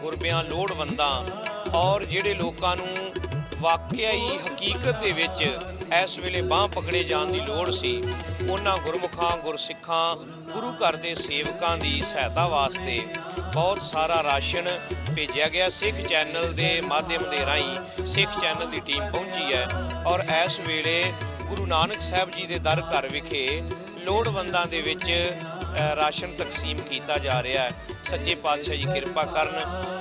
ਗੁਰਬਿਆਂ ਲੋੜਵੰਦਾਂ ਔਰ ਜਿਹੜੇ ਲੋਕਾਂ ਨੂੰ ਵਾਕਿਆ ਹੀ ਹਕੀਕਤ ਦੇ ਵਿੱਚ ਇਸ ਵੇਲੇ ਬਾਂਹ ਪਕੜੇ ਜਾਣ ਦੀ ਲੋੜ ਸੀ, ਉਹਨਾਂ ਗੁਰਮੁਖਾਂ ਗੁਰਸਿੱਖਾਂ ਗੁਰੂ ਘਰ ਦੇ ਸੇਵਕਾਂ ਦੀ ਸਹਾਇਤਾ ਵਾਸਤੇ ਬਹੁਤ ਸਾਰਾ ਰਾਸ਼ਨ ਭੇਜਿਆ ਗਿਆ। ਸਿੱਖ ਚੈਨਲ ਦੇ ਮਾਧਿਅਮ ਦੇ ਰਾਹੀਂ ਸਿੱਖ ਚੈਨਲ ਦੀ ਟੀਮ ਪਹੁੰਚੀ ਹੈ ਔਰ ਇਸ ਵੇਲੇ ਗੁਰੂ ਨਾਨਕ ਸਾਹਿਬ ਜੀ ਦੇ ਦਰ ਘਰ ਵਿਖੇ ਲੋੜਵੰਦਾਂ ਦੇ ਵਿੱਚ ਰਾਸ਼ਨ ਤਕਸੀਮ ਕੀਤਾ ਜਾ ਰਿਹਾ ਹੈ। ਸੱਚੇ ਪਾਤਸ਼ਾਹ ਜੀ ਕਿਰਪਾ ਕਰਨ,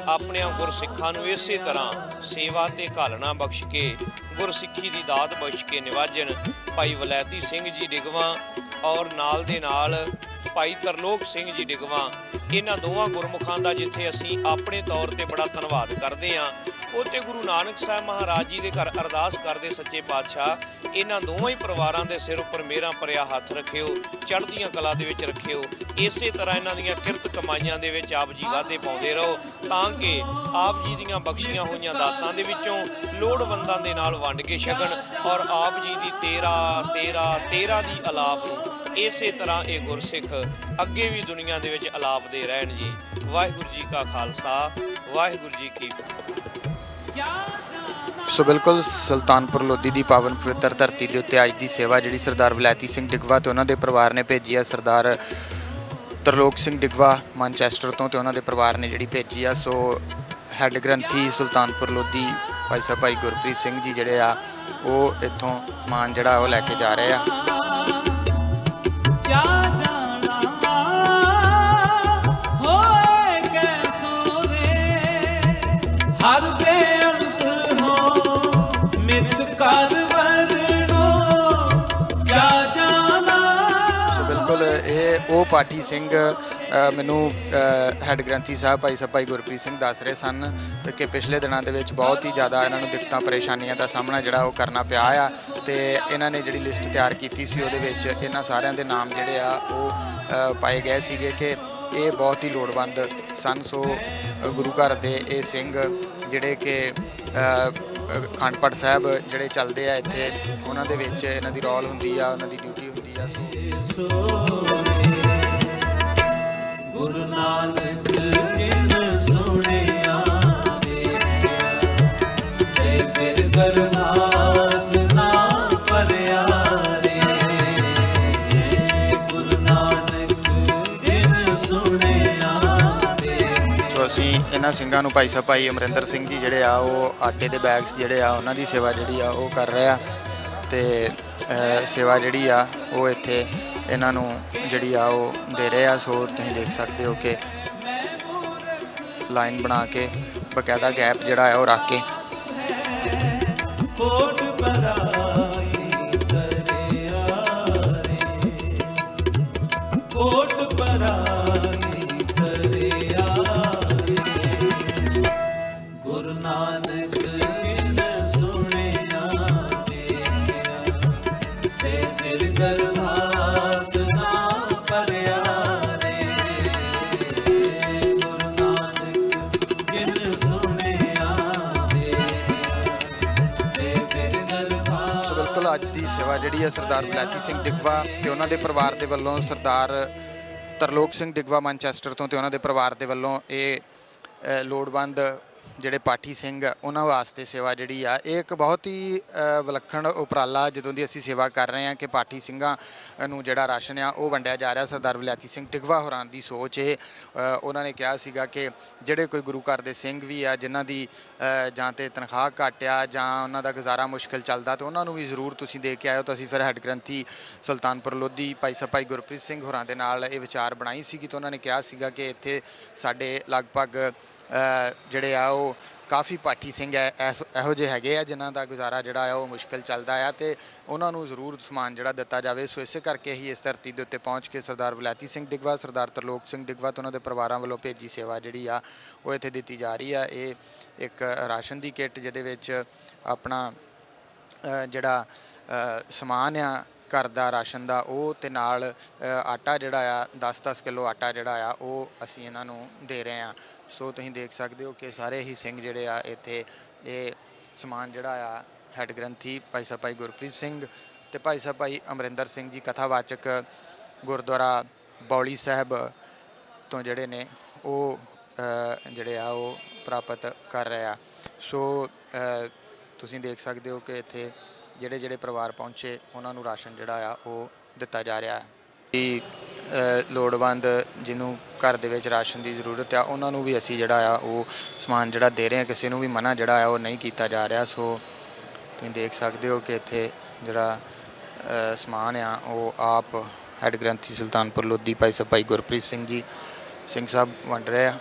ਆਪਣਿਆਂ ਗੁਰਸਿੱਖਾਂ ਨੂੰ ਇਸੇ ਤਰ੍ਹਾਂ ਸੇਵਾ ਤੇ ਘਾਲਣਾ ਬਖਸ਼ ਕੇ ਗੁਰਸਿੱਖੀ ਦੀ ਦਾਤ ਬਖਸ਼ ਕੇ ਨਿਵਾਜਣ। ਭਾਈ ਵਲੈਤੀ ਸਿੰਘ ਜੀ ਡਿਗਵਾ ਔਰ ਨਾਲ ਦੇ ਨਾਲ ਭਾਈ ਤਰਲੋਕ ਸਿੰਘ ਜੀ ਡਿਗਵਾ, ਇਹਨਾਂ ਦੋਵਾਂ ਗੁਰਮੁਖਾਂ ਦਾ ਜਿੱਥੇ ਅਸੀਂ ਆਪਣੇ ਤੌਰ ਤੇ ਬੜਾ ਧੰਨਵਾਦ ਕਰਦੇ ਹਾਂ, ਉੱਥੇ ਗੁਰੂ ਨਾਨਕ ਸਾਹਿਬ ਮਹਾਰਾਜ ਜੀ ਦੇ ਘਰ ਅਰਦਾਸ ਕਰਦੇ ਸੱਚੇ ਪਾਤਸ਼ਾਹ ਇਹਨਾਂ ਦੋਵਾਂ ਹੀ ਪਰਿਵਾਰਾਂ ਦੇ ਸਿਰ ਉੱਪਰ ਮੇਰਾ ਭਰਿਆ ਹੱਥ ਰੱਖਿਓ, ਚੜ੍ਹਦੀਆਂ ਕਲਾ ਦੇ ਵਿੱਚ ਰੱਖਿਓ। ਇਸੇ ਤਰ੍ਹਾਂ ਇਹਨਾਂ ਦੀਆਂ ਕਿਰਤ ਕਮਾਈਆਂ ਦੇ ਵਿੱਚ ਆਪ ਜੀ ਵਾਧੇ ਪਾਉਂਦੇ ਰਹੋ ਤਾਂ ਕਿ ਆਪ ਜੀ ਦੀਆਂ ਬਖਸ਼ੀਆਂ ਹੋਈਆਂ ਦਾਤਾਂ ਦੇ ਵਿੱਚੋਂ ਲੋੜਵੰਦਾਂ ਦੇ ਨਾਲ ਵੰਡ ਕੇ ਛਕਣ ਔਰ ਆਪ ਜੀ ਦੀ ਤੇਰਾ ਤੇਰਾ ਤੇਰਾ ਦੀ ਅਲਾਪ ਨੂੰ ਇਸੇ ਤਰ੍ਹਾਂ ਇਹ ਗੁਰਸਿੱਖ ਅੱਗੇ ਵੀ ਦੁਨੀਆ ਦੇ ਵਿੱਚ ਅਲਾਪਦੇ ਰਹਿਣ ਜੀ। ਵਾਹਿਗੁਰੂ ਜੀ ਕਾ ਖਾਲਸਾ ਵਾਹਿਗੁਰੂ ਜੀ ਕੀ ਫਤਿਹ। ਸੋ ਬਿਲਕੁਲ ਸੁਲਤਾਨਪੁਰ ਲੋਧੀ ਦੀ ਪਾਵਨ ਪਵਿੱਤਰ ਧਰਤੀ ਦੇ ਉੱਤੇ ਅੱਜ ਦੀ ਸੇਵਾ ਜਿਹੜੀ ਸਰਦਾਰ ਵਲੈਤੀ ਸਿੰਘ ਡਿਗਵਾ ਤੇ ਉਹਨਾਂ ਦੇ ਪਰਿਵਾਰ ਨੇ ਭੇਜੀ ਆ, ਸਰਦਾਰ ਤਰਲੋਕ ਸਿੰਘ ਡਿਗਵਾ ਮੈਨਚੈਸਟਰ ਤੋਂ ਤੇ ਉਹਨਾਂ ਦੇ ਪਰਿਵਾਰ ਨੇ ਜਿਹੜੀ ਭੇਜੀ ਆ। ਸੋ ਹੈੱਡ ਗ੍ਰੰਥੀ ਸੁਲਤਾਨਪੁਰ ਲੋਧੀ ਭਾਈ ਸਾਹਿਬ ਭਾਈ ਗੁਰਪ੍ਰੀਤ ਸਿੰਘ ਜੀ ਜਿਹੜੇ ਆ ਉਹ ਇੱਥੋਂ ਸਮਾਨ ਜਿਹੜਾ ਉਹ ਲੈ ਕੇ ਜਾ ਰਹੇ ਆ। ਕਿਆ ਜਾਣਾ ਹੋਏ ਕੈਸੋ ਰੇ ਹਰ ਬੇਅੰਤ ਹੋ ਮਿਤ ਕਰ ਵਰਣੋ ਕਿਆ ਜਾਣਾ। ਸੋ ਬਿਲਕੁਲ ਇਹ ਉਹ ਪਾਠੀ ਸਿੰਘ ਮੈਨੂੰ ਹੈੱਡ ਗ੍ਰੰਥੀ ਸਾਹਿਬ ਭਾਈ ਸਾਹਿਬ ਭਾਈ ਗੁਰਪ੍ਰੀਤ ਸਿੰਘ ਦੱਸ ਰਹੇ ਸਨ ਕਿ ਪਿਛਲੇ ਦਿਨਾਂ ਦੇ ਵਿੱਚ ਬਹੁਤ ਹੀ ਜ਼ਿਆਦਾ ਇਹਨਾਂ ਨੂੰ ਦਿੱਕਤਾਂ ਪਰੇਸ਼ਾਨੀਆਂ ਦਾ ਸਾਹਮਣਾ ਜਿਹੜਾ ਉਹ ਕਰਨਾ ਪਿਆ ਆ ਤੇ ਇਹਨਾਂ ਨੇ ਜਿਹੜੀ ਲਿਸਟ ਤਿਆਰ ਕੀਤੀ ਸੀ ਉਹਦੇ ਵਿੱਚ ਇਹਨਾਂ ਸਾਰਿਆਂ ਦੇ ਨਾਮ ਜਿਹੜੇ ਆ ਉਹ ਪਾਏ ਗਏ ਸੀਗੇ ਕਿ ਇਹ ਬਹੁਤ ਹੀ ਲੋੜਵੰਦ ਸਨ। ਸੋ ਗੁਰੂ ਘਰ ਦੇ ਇਹ ਸਿੰਘ ਜਿਹੜੇ ਕਿ ਅਖੰਡ ਪਾਠ ਸਾਹਿਬ ਜਿਹੜੇ ਚੱਲਦੇ ਆ ਇੱਥੇ, ਉਹਨਾਂ ਦੇ ਵਿੱਚ ਇਹਨਾਂ ਦੀ ਰੋਲ ਹੁੰਦੀ ਆ, ਉਹਨਾਂ ਦੀ ਡਿਊਟੀ ਹੁੰਦੀ ਆ। ਗੁਰੂ ਨਾਨਕ ਜਿਨ ਸੁਣਿਆ ਸੇ ਫਿਰ ਕਰਨਾਸ ਨਾ ਪਰਿਆ ਰੇ। ਗੁਰੂ ਨਾਨਕ ਜਿਨ ਸੁਣਿਆ। ਸੋ ਅਸੀਂ ਇਹਨਾਂ ਸਿੰਘਾਂ ਨੂੰ ਭਾਈ ਸਾਹਿਬ ਭਾਈ ਅਮਰਿੰਦਰ ਸਿੰਘ ਜੀ ਜਿਹੜੇ ਆ ਉਹ ਆਟੇ ਦੇ ਬੈਗਸ ਜਿਹੜੇ ਆ ਉਹਨਾਂ ਦੀ ਸੇਵਾ ਜਿਹੜੀ ਆ ਉਹ ਕਰ ਰਹੇ ਆ ਤੇ ਸੇਵਾ ਜਿਹੜੀ ਆ ਉਹ ਇੱਥੇ ਇਹਨਾਂ ਨੂੰ ਜਿਹੜੀ ਆ ਉਹ ਦੇ ਰਹੇ ਆ। ਸੋ ਤੁਸੀਂ ਦੇਖ ਸਕਦੇ ਹੋ ਕਿ ਲਾਈਨ ਬਣਾ ਕੇ ਬਕਾਇਦਾ ਗੈਪ ਜਿਹੜਾ ਹੈ ਉਹ ਰੱਖ ਕੇ ਕੋਟ ਪਰਾਈ ਕਰਿਆ ਰੇ ਕੋਟ ਪਰਾਈ ਕਰਿਆ ਰੇ ਗੁਰੂ ਨਾਨਕ ਬਿਨ ਸੁਣਿਆ ਤੇਰਾ ਸੇ ਫਿਰ ਗਰਵਾਸ ਨਾ ਪਰਿਆ ਰੇ ਗੁਰੂ ਨਾਨਕ ਬਿਨ ਸੁਣਿਆ ਸੋ ਬਿਲਕੁਲ ਅੱਜ ਦੀ ਸੇਵਾ ਜਿਹੜੀ ਹੈ ਸਰਦਾਰ ਬਲੈਤੀ ਸਿੰਘ ਡਿਗਵਾ ਤੇ ਉਹਨਾਂ ਦੇ ਪਰਿਵਾਰ ਦੇ ਵੱਲੋਂ, ਸਰਦਾਰ ਤਰਲੋਕ ਸਿੰਘ ਡਿਗਵਾ ਮੈਨਚੈਸਟਰ ਤੋਂ ਤੇ ਉਹਨਾਂ ਦੇ ਪਰਿਵਾਰ ਦੇ ਵੱਲੋਂ ਇਹ ਲੋੜਵੰਦ ਜਿਹੜੇ ਪਾਠੀ ਸਿੰਘ ਆ ਉਹਨਾਂ ਵਾਸਤੇ ਸੇਵਾ ਜਿਹੜੀ ਆ ਇਹ ਇੱਕ ਬਹੁਤ ਹੀ ਵਿਲੱਖਣ ਉਪਰਾਲਾ ਜਦੋਂ ਦੀ ਅਸੀਂ ਸੇਵਾ ਕਰ ਰਹੇ ਹਾਂ ਕਿ ਪਾਠੀ ਸਿੰਘਾਂ ਨੂੰ ਜਿਹੜਾ ਰਾਸ਼ਨ ਆ ਉਹ ਵੰਡਿਆ ਜਾ ਰਿਹਾ। ਸਰਦਾਰ ਬਲੈਤੀ ਸਿੰਘ ਡਿਗਵਾ ਹੋਰਾਂ ਦੀ ਸੋਚ ਇਹ ਉਹਨਾਂ ਨੇ ਕਿਹਾ ਸੀਗਾ ਕਿ ਜਿਹੜੇ ਕੋਈ ਗੁਰੂ ਘਰ ਦੇ ਸਿੰਘ ਵੀ ਆ ਜਿਨ੍ਹਾਂ ਦੀ ਜਾਂ ਤੇ ਤਨਖਾਹ ਘੱਟ ਆ ਜਾਂ ਉਹਨਾਂ ਦਾ ਗੁਜ਼ਾਰਾ ਮੁਸ਼ਕਿਲ ਚੱਲਦਾ ਤੇ ਉਹਨਾਂ ਨੂੰ ਵੀ ਜ਼ਰੂਰ ਤੁਸੀਂ ਦੇ ਕੇ ਆਇਓ। ਤਾਂ ਅਸੀਂ ਫਿਰ ਹੈੱਡ ਗ੍ਰੰਥੀ ਸੁਲਤਾਨਪੁਰ ਲੋਧੀ ਭਾਈ ਸਾਹਿਬ ਭਾਈ ਗੁਰਪ੍ਰੀਤ ਸਿੰਘ ਹੋਰਾਂ ਦੇ ਨਾਲ ਇਹ ਵਿਚਾਰ ਬਣਾਈ ਸੀਗੀ ਤਾਂ ਉਹਨਾਂ ਨੇ ਕਿਹਾ ਸੀਗਾ ਕਿ ਇੱਥੇ ਸਾਡੇ ਲਗਭਗ ਜਿਹੜੇ ਆ ਉਹ ਕਾਫੀ ਪਾਠੀ ਸਿੰਘ ਹੈ ਇਹੋ ਜਿਹੇ ਹੈਗੇ ਆ ਜਿਨ੍ਹਾਂ ਦਾ ਗੁਜ਼ਾਰਾ ਜਿਹੜਾ ਆ ਉਹ ਮੁਸ਼ਕਿਲ ਚੱਲਦਾ ਆ ਤੇ ਉਹਨਾਂ ਨੂੰ ਜ਼ਰੂਰ ਸਮਾਨ ਜਿਹੜਾ ਦਿੱਤਾ ਜਾਵੇ। ਸੋ ਇਸੇ ਕਰਕੇ ਹੀ ਇਸ ਧਰਤੀ ਦੇ ਉੱਤੇ ਪਹੁੰਚ ਕੇ ਸਰਦਾਰ ਬਲੈਤੀ ਸਿੰਘ ਡਿਗਵਾ, ਸਰਦਾਰ ਤਰਲੋਕ ਸਿੰਘ ਡਿਗਵਾ ਤੇ ਉਹਨਾਂ ਦੇ ਪਰਿਵਾਰਾਂ ਵੱਲੋਂ ਭੇਜੀ ਸੇਵਾ ਜਿਹੜੀ ਆ ਉਹ ਇੱਥੇ ਦਿੱਤੀ ਜਾ ਰਹੀ ਆ। ਇਹ ਇੱਕ ਰਾਸ਼ਨ ਦੀ ਕਿੱਟ ਜਿਹਦੇ ਵਿੱਚ ਆਪਣਾ ਜਿਹੜਾ ਸਮਾਨ ਆ ਘਰ ਦਾ ਰਾਸ਼ਨ ਦਾ ਉਹ ਤੇ ਨਾਲ ਆਟਾ ਜਿਹੜਾ ਆ 10-10 ਕਿਲੋ ਆਟਾ ਜਿਹੜਾ ਆ ਉਹ ਅਸੀਂ ਇਹਨਾਂ ਨੂੰ ਦੇ ਰਹੇ ਹਾਂ। ਸੋ ਤੁਸੀਂ ਦੇਖ ਸਕਦੇ ਹੋ ਕਿ ਸਾਰੇ ਹੀ ਸਿੰਘ ਜਿਹੜੇ ਆ ਇੱਥੇ ਇਹ ਸਮਾਨ ਜਿਹੜਾ ਆ ਹੈੱਡ ਗ੍ਰੰਥੀ ਭਾਈ ਸਾਹਿਬ ਭਾਈ ਗੁਰਪ੍ਰੀਤ ਸਿੰਘ ਤੇ ਭਾਈ ਸਾਹਿਬ ਭਾਈ ਅਮਰਿੰਦਰ ਸਿੰਘ ਜੀ ਕਥਾਵਾਚਕ ਗੁਰਦੁਆਰਾ ਬੌਲੀ ਸਾਹਿਬ ਤੋਂ ਜਿਹੜੇ ਨੇ ਉਹ ਜਿਹੜੇ ਆ ਉਹ ਪ੍ਰਾਪਤ ਕਰ ਰਹੇ ਆ। ਸੋ ਤੁਸੀਂ ਦੇਖ ਸਕਦੇ ਹੋ ਕਿ ਇੱਥੇ ਜਿਹੜੇ ਪਰਿਵਾਰ ਪਹੁੰਚੇ ਉਹਨਾਂ ਨੂੰ ਰਾਸ਼ਨ ਜਿਹੜਾ ਆ ਉਹ ਦਿੱਤਾ ਜਾ ਰਿਹਾ ਹੈ। ਕਿ ਲੋੜਵੰਦ ਜਿਹਨੂੰ ਘਰ ਦੇ ਵਿੱਚ ਰਾਸ਼ਨ ਦੀ ਜ਼ਰੂਰਤ ਆ ਉਹਨਾਂ ਨੂੰ ਵੀ ਅਸੀਂ ਜਿਹੜਾ ਆ ਉਹ ਸਮਾਨ ਜਿਹੜਾ ਦੇ ਰਹੇ ਹਾਂ, ਕਿਸੇ ਨੂੰ ਵੀ ਮਨਾ ਜਿਹੜਾ ਆ ਉਹ ਨਹੀਂ ਕੀਤਾ ਜਾ ਰਿਹਾ। ਸੋ ਤੁਸੀਂ ਦੇਖ ਸਕਦੇ ਹੋ ਕਿ ਇੱਥੇ ਜਿਹੜਾ ਸਮਾਨ ਆ ਉਹ ਆਪ ਹੈੱਡ ਗ੍ਰੰਥੀ ਸੁਲਤਾਨਪੁਰ ਲੋਧੀ ਭਾਈ ਸਾਹਿਬ ਭਾਈ ਗੁਰਪ੍ਰੀਤ ਸਿੰਘ ਜੀ ਸਿੰਘ ਸਾਹਿਬ ਵੰਡ ਰਹੇ ਆ।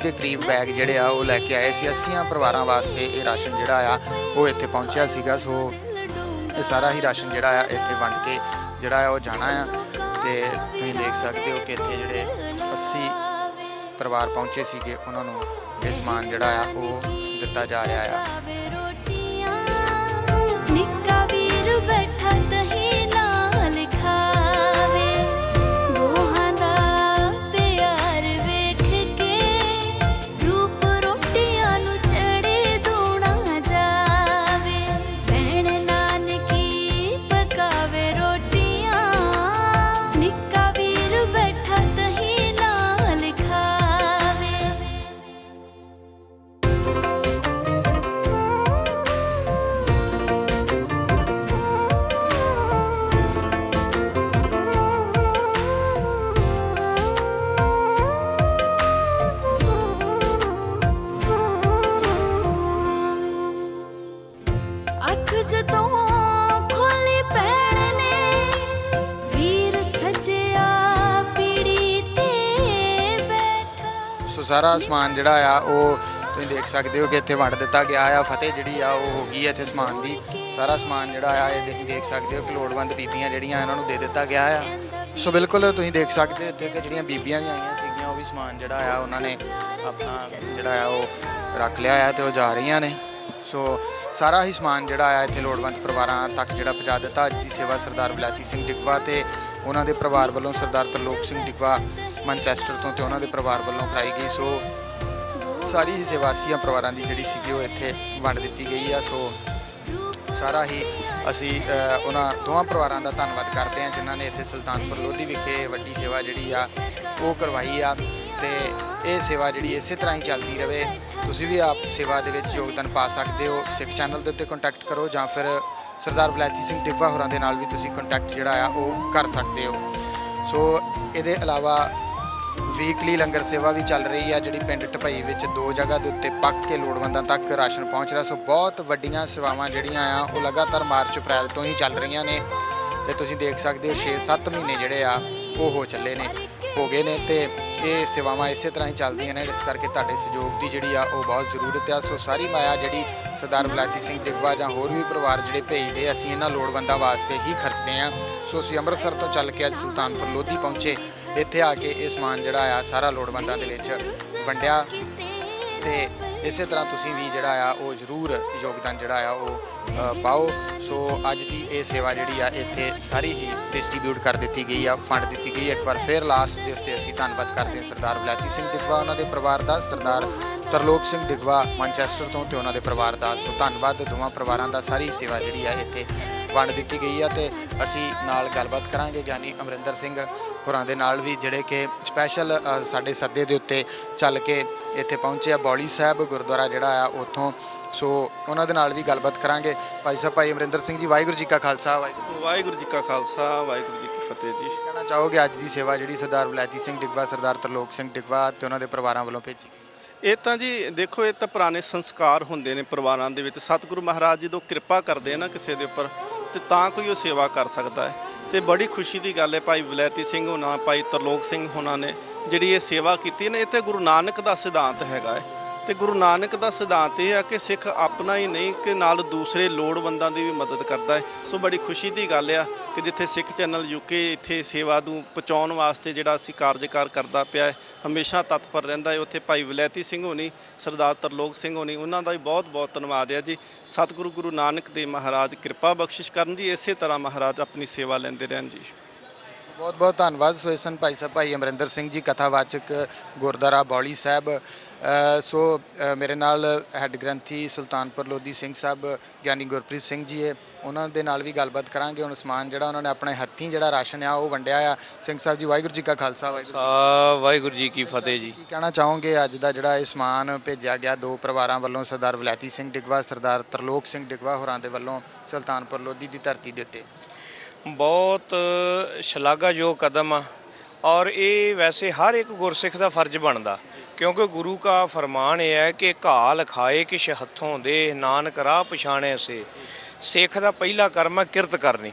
ਦੇ ਕਰੀਬ ਬੈਗ ਜਿਹੜੇ ਆ ਉਹ ਲੈ ਕੇ ਆਏ ਸੀ। 80 ਪਰਿਵਾਰਾਂ ਵਾਸਤੇ ਇਹ ਰਾਸ਼ਨ ਜਿਹੜਾ ਆ ਉਹ ਇੱਥੇ ਪਹੁੰਚਿਆ ਸੀਗਾ। ਸੋ ਇਹ ਸਾਰਾ ਹੀ ਰਾਸ਼ਨ ਜਿਹੜਾ ਆ ਇੱਥੇ ਵੰਡ ਕੇ ਜਿਹੜਾ ਆ ਉਹ ਜਾਣਾ ਆ ਤੇ ਤੁਸੀਂ ਦੇਖ ਸਕਦੇ ਹੋ ਕਿ ਇੱਥੇ ਜਿਹੜੇ 80 ਪਰਿਵਾਰ ਪਹੁੰਚੇ ਸੀਗੇ ਉਹਨਾਂ ਨੂੰ ਇਹ ਸਮਾਨ ਜਿਹੜਾ ਆ ਉਹ ਦਿੱਤਾ ਜਾ ਰਿਹਾ ਆ। ਸਾਰਾ ਸਮਾਨ ਜਿਹੜਾ ਆ ਉਹ ਤੁਸੀਂ ਦੇਖ ਸਕਦੇ ਹੋ ਕਿ ਇੱਥੇ ਵੰਡ ਦਿੱਤਾ ਗਿਆ ਆ। ਫਤਿਹ ਜਿਹੜੀ ਆ ਉਹ ਹੋ ਗਈ ਹੈ ਇੱਥੇ ਸਮਾਨ ਦੀ। ਸਾਰਾ ਸਮਾਨ ਜਿਹੜਾ ਆ ਇਹ ਤੁਸੀਂ ਦੇਖ ਸਕਦੇ ਹੋ ਕਿ ਲੋੜਵੰਦ ਬੀਬੀਆਂ ਜਿਹੜੀਆਂ ਇਹਨਾਂ ਨੂੰ ਦੇ ਦਿੱਤਾ ਗਿਆ ਆ। ਸੋ ਬਿਲਕੁਲ ਤੁਸੀਂ ਦੇਖ ਸਕਦੇ ਹੋ ਇੱਥੇ ਕਿ ਜਿਹੜੀਆਂ ਬੀਬੀਆਂ ਵੀ ਆਈਆਂ ਸੀਗੀਆਂ ਉਹ ਵੀ ਸਮਾਨ ਜਿਹੜਾ ਆ ਉਹਨਾਂ ਨੇ ਆਪਣਾ ਜਿਹੜਾ ਆ ਉਹ ਰੱਖ ਲਿਆ ਆ ਤੇ ਉਹ ਜਾ ਰਹੀਆਂ ਨੇ। ਸੋ ਸਾਰਾ ਹੀ ਸਮਾਨ ਜਿਹੜਾ ਆ ਇੱਥੇ ਲੋੜਵੰਦ ਪਰਿਵਾਰਾਂ ਤੱਕ ਜਿਹੜਾ ਪਹੁੰਚਾ ਦਿੱਤਾ। ਅੱਜ ਦੀ ਸੇਵਾ ਸਰਦਾਰ ਵਲੈਤੀ ਸਿੰਘ ਡਿਗਵਾ ਤੇ ਉਹਨਾਂ ਦੇ ਪਰਿਵਾਰ ਵੱਲੋਂ, ਸਰਦਾਰ ਤਰਲੋਕ ਸਿੰਘ ਡਿਗਵਾ ਮੈਨਚੈਸਟਰ ਤੋਂ ਤੇ ਉਹਨਾਂ ਦੇ ਪਰਿਵਾਰ ਵੱਲੋਂ ਕਰਾਈ ਗਈ। ਸੋ ਸਾਰੀ ਹੀ ਸੇਵਾਸੀਆਂ ਪਰਿਵਾਰਾਂ ਦੀ ਜਿਹੜੀ ਸੀਗੀ ਉਹ ਇੱਥੇ ਵੰਡ ਦਿੱਤੀ ਗਈ ਆ। ਸੋ ਸਾਰਾ ਹੀ ਅਸੀਂ ਉਹਨਾਂ ਦੋਵਾਂ ਪਰਿਵਾਰਾਂ ਦਾ ਧੰਨਵਾਦ ਕਰਦੇ ਹਾਂ ਜਿਨ੍ਹਾਂ ਨੇ ਇੱਥੇ ਸੁਲਤਾਨਪੁਰ ਲੋਧੀ ਵਿਖੇ ਵੱਡੀ ਸੇਵਾ ਜਿਹੜੀ ਆ ਉਹ ਕਰਵਾਈ ਆ। ਤੇ ਇਹ ਸੇਵਾ ਜਿਹੜੀ ਇਸੇ ਤਰ੍ਹਾਂ ਹੀ ਚੱਲਦੀ ਰਹੇ। ਤੁਸੀਂ ਵੀ ਆਪ ਸੇਵਾ ਦੇ ਵਿੱਚ ਯੋਗਦਾਨ ਪਾ ਸਕਦੇ ਹੋ। ਸਿੱਖ ਚੈਨਲ ਦੇ ਉੱਤੇ ਕੰਟੈਕਟ ਕਰੋ ਜਾਂ ਫਿਰ ਸਰਦਾਰ ਵਲੈਤੀ ਸਿੰਘ ਡਿਗਵਾ ਹੋਰਾਂ ਦੇ ਨਾਲ ਵੀ ਤੁਸੀਂ ਕੰਟੈਕਟ ਜਿਹੜਾ ਆ ਉਹ ਕਰ ਸਕਦੇ ਹੋ। ਸੋ ਇਹਦੇ ਇਲਾਵਾ ਵੀਕਲੀ ਲੰਗਰ ਸੇਵਾ ਵੀ ਚੱਲ ਰਹੀ ਆ ਜਿਹੜੀ ਪਿੰਡ ਢਪਈ ਵਿੱਚ 2 ਜਗ੍ਹਾ ਦੇ ਉੱਤੇ ਪੱਕ ਕੇ ਲੋੜਵੰਦਾਂ ਤੱਕ ਰਾਸ਼ਨ ਪਹੁੰਚ ਰਿਹਾ। ਸੋ ਬਹੁਤ ਵੱਡੀਆਂ ਸੇਵਾਵਾਂ ਜਿਹੜੀਆਂ ਆ ਉਹ ਲਗਾਤਾਰ ਮਾਰਚ ਅਪ੍ਰੈਲ ਤੋਂ ਹੀ ਚੱਲ ਰਹੀਆਂ ਨੇ ਤੇ ਤੁਸੀਂ ਦੇਖ ਸਕਦੇ ਹੋ 6-7 ਮਹੀਨੇ ਜਿਹੜੇ ਆ ਉਹ ਹੋ ਗਏ ਨੇ ਤੇ ਇਹ ਸੇਵਾਵਾਂ ਇਸੇ ਤਰ੍ਹਾਂ ਹੀ ਚੱਲਦੀਆਂ ਨੇ। ਇਸ ਕਰਕੇ ਤੁਹਾਡੇ ਸਹਿਯੋਗ ਦੀ ਜਿਹੜੀ ਆ ਉਹ ਬਹੁਤ ਜ਼ਰੂਰਤ ਆ। ਸੋ ਸਾਰੀ ਮਾਇਆ ਜਿਹੜੀ ਸਰਦਾਰ ਵਲੈਤੀ ਸਿੰਘ ਡਿਗਵਾ ਜਾਂ ਹੋਰ ਵੀ ਪਰਿਵਾਰ ਜਿਹੜੇ ਭੇਜਦੇ ਅਸੀਂ ਇਹਨਾਂ ਲੋੜਵੰਦਾਂ ਵਾਸਤੇ ਹੀ ਖਰਚਦੇ ਹਾਂ। ਸੋ ਅਸੀਂ ਅੰਮ੍ਰਿਤਸਰ ਤੋਂ ਚੱਲ ਕੇ ਅੱਜ ਸੁਲਤਾਨਪੁਰ ਲੋਧੀ ਪਹੁੰਚੇ। ਇੱਥੇ ਆ ਕੇ ਇਹ ਸਮਾਨ ਜਿਹੜਾ ਆ ਸਾਰਾ ਲੋੜਵੰਦਾਂ ਦੇ ਵਿੱਚ ਵੰਡਿਆ ਤੇ ਇਸੇ ਤਰ੍ਹਾਂ ਤੁਸੀਂ ਵੀ ਜਿਹੜਾ ਆ ਉਹ ਜ਼ਰੂਰ ਯੋਗਦਾਨ ਜਿਹੜਾ ਆ ਉਹ ਪਾਓ। ਸੋ ਅੱਜ ਦੀ ਇਹ ਸੇਵਾ ਜਿਹੜੀ ਆ ਇੱਥੇ ਸਾਰੀ ਹੀ ਡਿਸਟ੍ਰੀਬਿਊਟ ਕਰ ਦਿੱਤੀ ਗਈ ਆ, ਫੰਡ ਦਿੱਤੀ ਗਈ। ਇੱਕ ਵਾਰ ਫਿਰ ਲਾਸਟ ਦੇ ਉੱਤੇ ਅਸੀਂ ਧੰਨਵਾਦ ਕਰਦੇ ਹਾਂ ਸਰਦਾਰ ਵਲੈਤੀ ਸਿੰਘ ਡਿਗਵਾ ਉਹਨਾਂ ਦੇ ਪਰਿਵਾਰ ਦਾ, ਸਰਦਾਰ ਤਰਲੋਕ ਸਿੰਘ ਡਿਗਵਾ ਮੈਨਚੈਸਟਰ ਤੋਂ ਤੇ ਉਹਨਾਂ ਦੇ ਪਰਿਵਾਰ ਦਾ। ਸੋ ਧੰਨਵਾਦ ਦੋਵਾਂ ਪਰਿਵਾਰਾਂ ਦਾ। ਸਾਰੀ ਸੇਵਾ ਜਿਹੜੀ ਆ ਇੱਥੇ ਵੰਡ ਦਿੱਤੀ ਗਈ ਆ ਤੇ ਅਸੀਂ ਨਾਲ ਗੱਲਬਾਤ ਕਰਾਂਗੇ ਗਿਆਨੀ ਅਮਰਿੰਦਰ ਸਿੰਘ ਹੋਰਾਂ ਦੇ ਨਾਲ ਵੀ ਜਿਹੜੇ ਕਿ ਸਪੈਸ਼ਲ ਸਾਡੇ ਸੱਦੇ ਦੇ ਉੱਤੇ ਚੱਲ ਕੇ ਇੱਥੇ ਪਹੁੰਚੇ ਆ ਬੌਲੀ ਸਾਹਿਬ ਗੁਰਦੁਆਰਾ ਜਿਹੜਾ ਆ ਉੱਥੋਂ। ਸੋ ਉਹਨਾਂ ਦੇ ਨਾਲ ਵੀ ਗੱਲਬਾਤ ਕਰਾਂਗੇ। ਭਾਈ ਸਾਹਿਬ, ਭਾਈ ਅਮਰਿੰਦਰ ਸਿੰਘ ਜੀ, ਵਾਹਿਗੁਰੂ ਜੀ ਕਾ ਖਾਲਸਾ। ਵਾਹਿਗੁਰੂ ਜੀ ਕਾ ਖਾਲਸਾ, ਵਾਹਿਗੁਰੂ ਜੀ ਕੀ ਫਤਿਹ ਜੀ। ਕਹਿਣਾ ਚਾਹੋਗੇ ਅੱਜ ਦੀ ਸੇਵਾ ਜਿਹੜੀ ਸਰਦਾਰ ਵਲੈਤੀ ਸਿੰਘ ਡਿਗਵਾ, ਸਰਦਾਰ ਤਰਲੋਕ ਸਿੰਘ ਡਿਗਵਾ ਤੇ ਉਹਨਾਂ ਦੇ ਪਰਿਵਾਰਾਂ ਵੱਲੋਂ ਭੇਜੀ ਗਈ? ਇਹ ਤਾਂ ਜੀ ਦੇਖੋ, ਇਹ ਤਾਂ ਪੁਰਾਣੇ ਸੰਸਕਾਰ ਹੁੰਦੇ ਨੇ ਪਰਿਵਾਰਾਂ ਦੇ ਵਿੱਚ। ਸਤਿਗੁਰੂ ਮਹਾਰਾਜ ਜਦੋਂ ਕਿਰਪਾ ਕਰਦੇ ਆ ਨਾ ਕਿਸੇ ਦੇ ਉੱਪਰ ਤੇ ਤਾਂ ਕੋਈ ਉਹ ਸੇਵਾ ਕਰ ਸਕਦਾ ਹੈ। ਤੇ ਬੜੀ ਖੁਸ਼ੀ ਦੀ ਗੱਲ ਹੈ ਭਾਈ ਵਲੈਤੀ ਸਿੰਘ ਹੋਣਾ, ਭਾਈ ਤਰਲੋਕ ਸਿੰਘ ਹੋਣਾ ਨੇ ਜਿਹੜੀ ਇਹ ਸੇਵਾ ਕੀਤੀ ਨੇ। ਇਹ ਤੇ ਗੁਰੂ ਨਾਨਕ ਦਾ ਸਿਧਾਂਤ ਹੈਗਾ ਹੈ ਤੇ ਗੁਰੂ ਨਾਨਕ ਦਾ ਸਿਧਾਂਤ ਇਹ ਆ ਕਿ ਸਿੱਖ ਆਪਣਾ ਹੀ ਨਹੀਂ ਕਿ ਨਾਲ ਦੂਸਰੇ ਲੋੜਵੰਦਾਂ ਦੀ ਵੀ ਮਦਦ ਕਰਦਾ ਹੈ। ਸੋ ਬੜੀ ਖੁਸ਼ੀ ਦੀ ਗੱਲ ਆ ਕਿ ਜਿੱਥੇ ਸਿੱਖ ਚੈਨਲ UK ਇੱਥੇ ਸੇਵਾ ਨੂੰ ਪਹੁੰਚਾਉਣ ਵਾਸਤੇ ਜਿਹੜਾ ਅਸੀਂ ਕਾਰਜਕਾਰ ਕਰਦਾ ਪਿਆ ਹੈ, ਹਮੇਸ਼ਾ ਤਤਪਰ ਰਹਿੰਦਾ ਹੈ। ਉੱਥੇ ਭਾਈ ਵਲੈਤੀ ਸਿੰਘ ਹੋਣੀ, ਸਰਦਾਰ ਤਰਲੋਕ ਸਿੰਘ ਹੋਣੀ, ਉਹਨਾਂ ਦਾ ਵੀ ਬਹੁਤ ਬਹੁਤ ਧੰਨਵਾਦ ਹੈ ਜੀ। ਸਤਿਗੁਰੂ ਗੁਰੂ ਨਾਨਕ ਦੇ ਮਹਾਰਾਜ ਕਿਰਪਾ ਬਖਸ਼ਿਸ਼ ਕਰਨ ਜੀ। ਇਸੇ ਤਰ੍ਹਾਂ ਮਹਾਰਾਜ ਆਪਣੀ ਸੇਵਾ ਲੈਂਦੇ ਰਹਿਣ ਜੀ। ਬਹੁਤ ਬਹੁਤ ਧੰਨਵਾਦ। ਸੋ ਇਸ ਭਾਈ ਸਾਹਿਬ ਭਾਈ ਅਮਰਿੰਦਰ ਸਿੰਘ ਜੀ, ਕਥਾਵਾਚਕ ਗੁਰਦੁਆਰਾ ਬੌਲੀ ਸਾਹਿਬ। ਸੋ ਮੇਰੇ ਨਾਲ ਹੈੱਡ ਗ੍ਰੰਥੀ ਸੁਲਤਾਨਪੁਰ ਲੋਧੀ ਸਿੰਘ ਸਾਹਿਬ ਗਿਆਨੀ ਗੁਰਪ੍ਰੀਤ ਸਿੰਘ ਜੀ ਹੈ, ਉਹਨਾਂ ਦੇ ਨਾਲ ਵੀ ਗੱਲਬਾਤ ਕਰਾਂਗੇ। ਹੁਣ ਸਮਾਨ ਜਿਹੜਾ ਉਹਨਾਂ ਨੇ ਆਪਣੇ ਹੱਥੀਂ ਜਿਹੜਾ ਰਾਸ਼ਨ ਆ ਉਹ ਵੰਡਿਆ ਆ। ਸਿੰਘ ਸਾਹਿਬ ਜੀ, ਵਾਹਿਗੁਰੂ ਜੀ ਕਾ ਖਾਲਸਾ, ਵਾਹਿਗੁਰੂ ਜੀ ਕੀ ਫਤਿਹ ਜੀ। ਕੀ ਕਹਿਣਾ ਚਾਹੋਗੇ ਅੱਜ ਦਾ ਜਿਹੜਾ ਇਹ ਸਮਾਨ ਭੇਜਿਆ ਗਿਆ ਦੋ ਪਰਿਵਾਰਾਂ ਵੱਲੋਂ, ਸਰਦਾਰ ਵਲੈਤੀ ਸਿੰਘ ਡਿਗਵਾ, ਸਰਦਾਰ ਤਰਲੋਕ ਸਿੰਘ ਡਿਗਵਾ ਹੋਰਾਂ ਦੇ ਵੱਲੋਂ ਸੁਲਤਾਨਪੁਰ ਲੋਧੀ ਦੀ ਧਰਤੀ ਦੇ ਉੱਤੇ? ਬਹੁਤ ਸ਼ਲਾਘਾਯੋਗ ਕਦਮ ਆ ਔਰ ਇਹ ਵੈਸੇ ਹਰ ਇੱਕ ਗੁਰਸਿੱਖ ਦਾ ਫਰਜ਼ ਬਣਦਾ, ਕਿਉਂਕਿ ਗੁਰੂ ਕਾ ਫਰਮਾਨ ਇਹ ਹੈ ਕਿ ਘਾਲ ਖਾਏ ਕਿਛ ਹੱਥੋਂ ਦੇ, ਨਾਨਕ ਰਾਹ ਪਛਾਣੇ ਸੇ। ਸਿੱਖ ਦਾ ਪਹਿਲਾ ਕਰਮ ਹੈ ਕਿਰਤ ਕਰਨੀ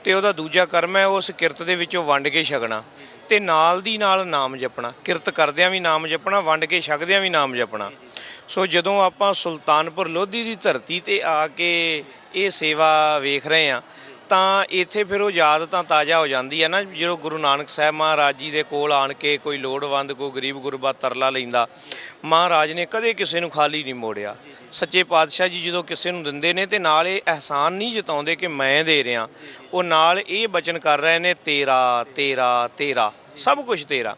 ਤੇ ਉਹਦਾ ਦੂਜਾ ਕਰਮ ਹੈ ਉਸ ਕਿਰਤ ਦੇ ਵਿੱਚੋਂ ਵੰਡ ਕੇ ਛਕਣਾ ਤੇ ਨਾਲ ਦੀ ਨਾਲ ਨਾਮ ਜਪਣਾ। ਕਿਰਤ ਕਰਦਿਆਂ ਵੀ ਨਾਮ ਜਪਣਾ, ਵੰਡ ਕੇ ਛਕਦਿਆਂ ਵੀ ਨਾਮ ਜਪਣਾ। ਸੋ ਜਦੋਂ ਆਪਾਂ ਸੁਲਤਾਨਪੁਰ ਲੋਧੀ ਦੀ ਧਰਤੀ ਤੇ ਆ ਕੇ ਇਹ ਸੇਵਾ ਵੇਖ ਰਹੇ ਹਾਂ ਤਾਂ ਇੱਥੇ ਫਿਰ ਉਹ ਯਾਦ ਤਾਂ ਤਾਜ਼ਾ ਹੋ ਜਾਂਦੀ ਹੈ ਨਾ, ਜਦੋਂ ਗੁਰੂ ਨਾਨਕ ਸਾਹਿਬ ਮਹਾਰਾਜ ਜੀ ਦੇ ਕੋਲ ਆਣ ਕੇ ਕੋਈ ਲੋੜਵੰਦ, ਕੋਈ ਗਰੀਬ ਗੁਰਬਾ ਤਰਲਾ ਲੈਂਦਾ, ਮਹਾਰਾਜ ਨੇ ਕਦੇ ਕਿਸੇ ਨੂੰ ਖਾਲੀ ਨਹੀਂ ਮੋੜਿਆ। ਸੱਚੇ ਪਾਤਸ਼ਾਹ ਜੀ ਜਦੋਂ ਕਿਸੇ ਨੂੰ ਦਿੰਦੇ ਨੇ ਤੇ ਨਾਲ ਇਹ ਅਹਿਸਾਨ ਨਹੀਂ ਜਤਾਉਂਦੇ ਕਿ ਮੈਂ ਦੇ ਰਿਹਾ, ਉਹ ਨਾਲ ਇਹ ਬਚਨ ਕਰ ਰਹੇ ਨੇ ਤੇਰਾ ਤੇਰਾ ਤੇਰਾ, ਸਭ ਕੁਝ ਤੇਰਾ।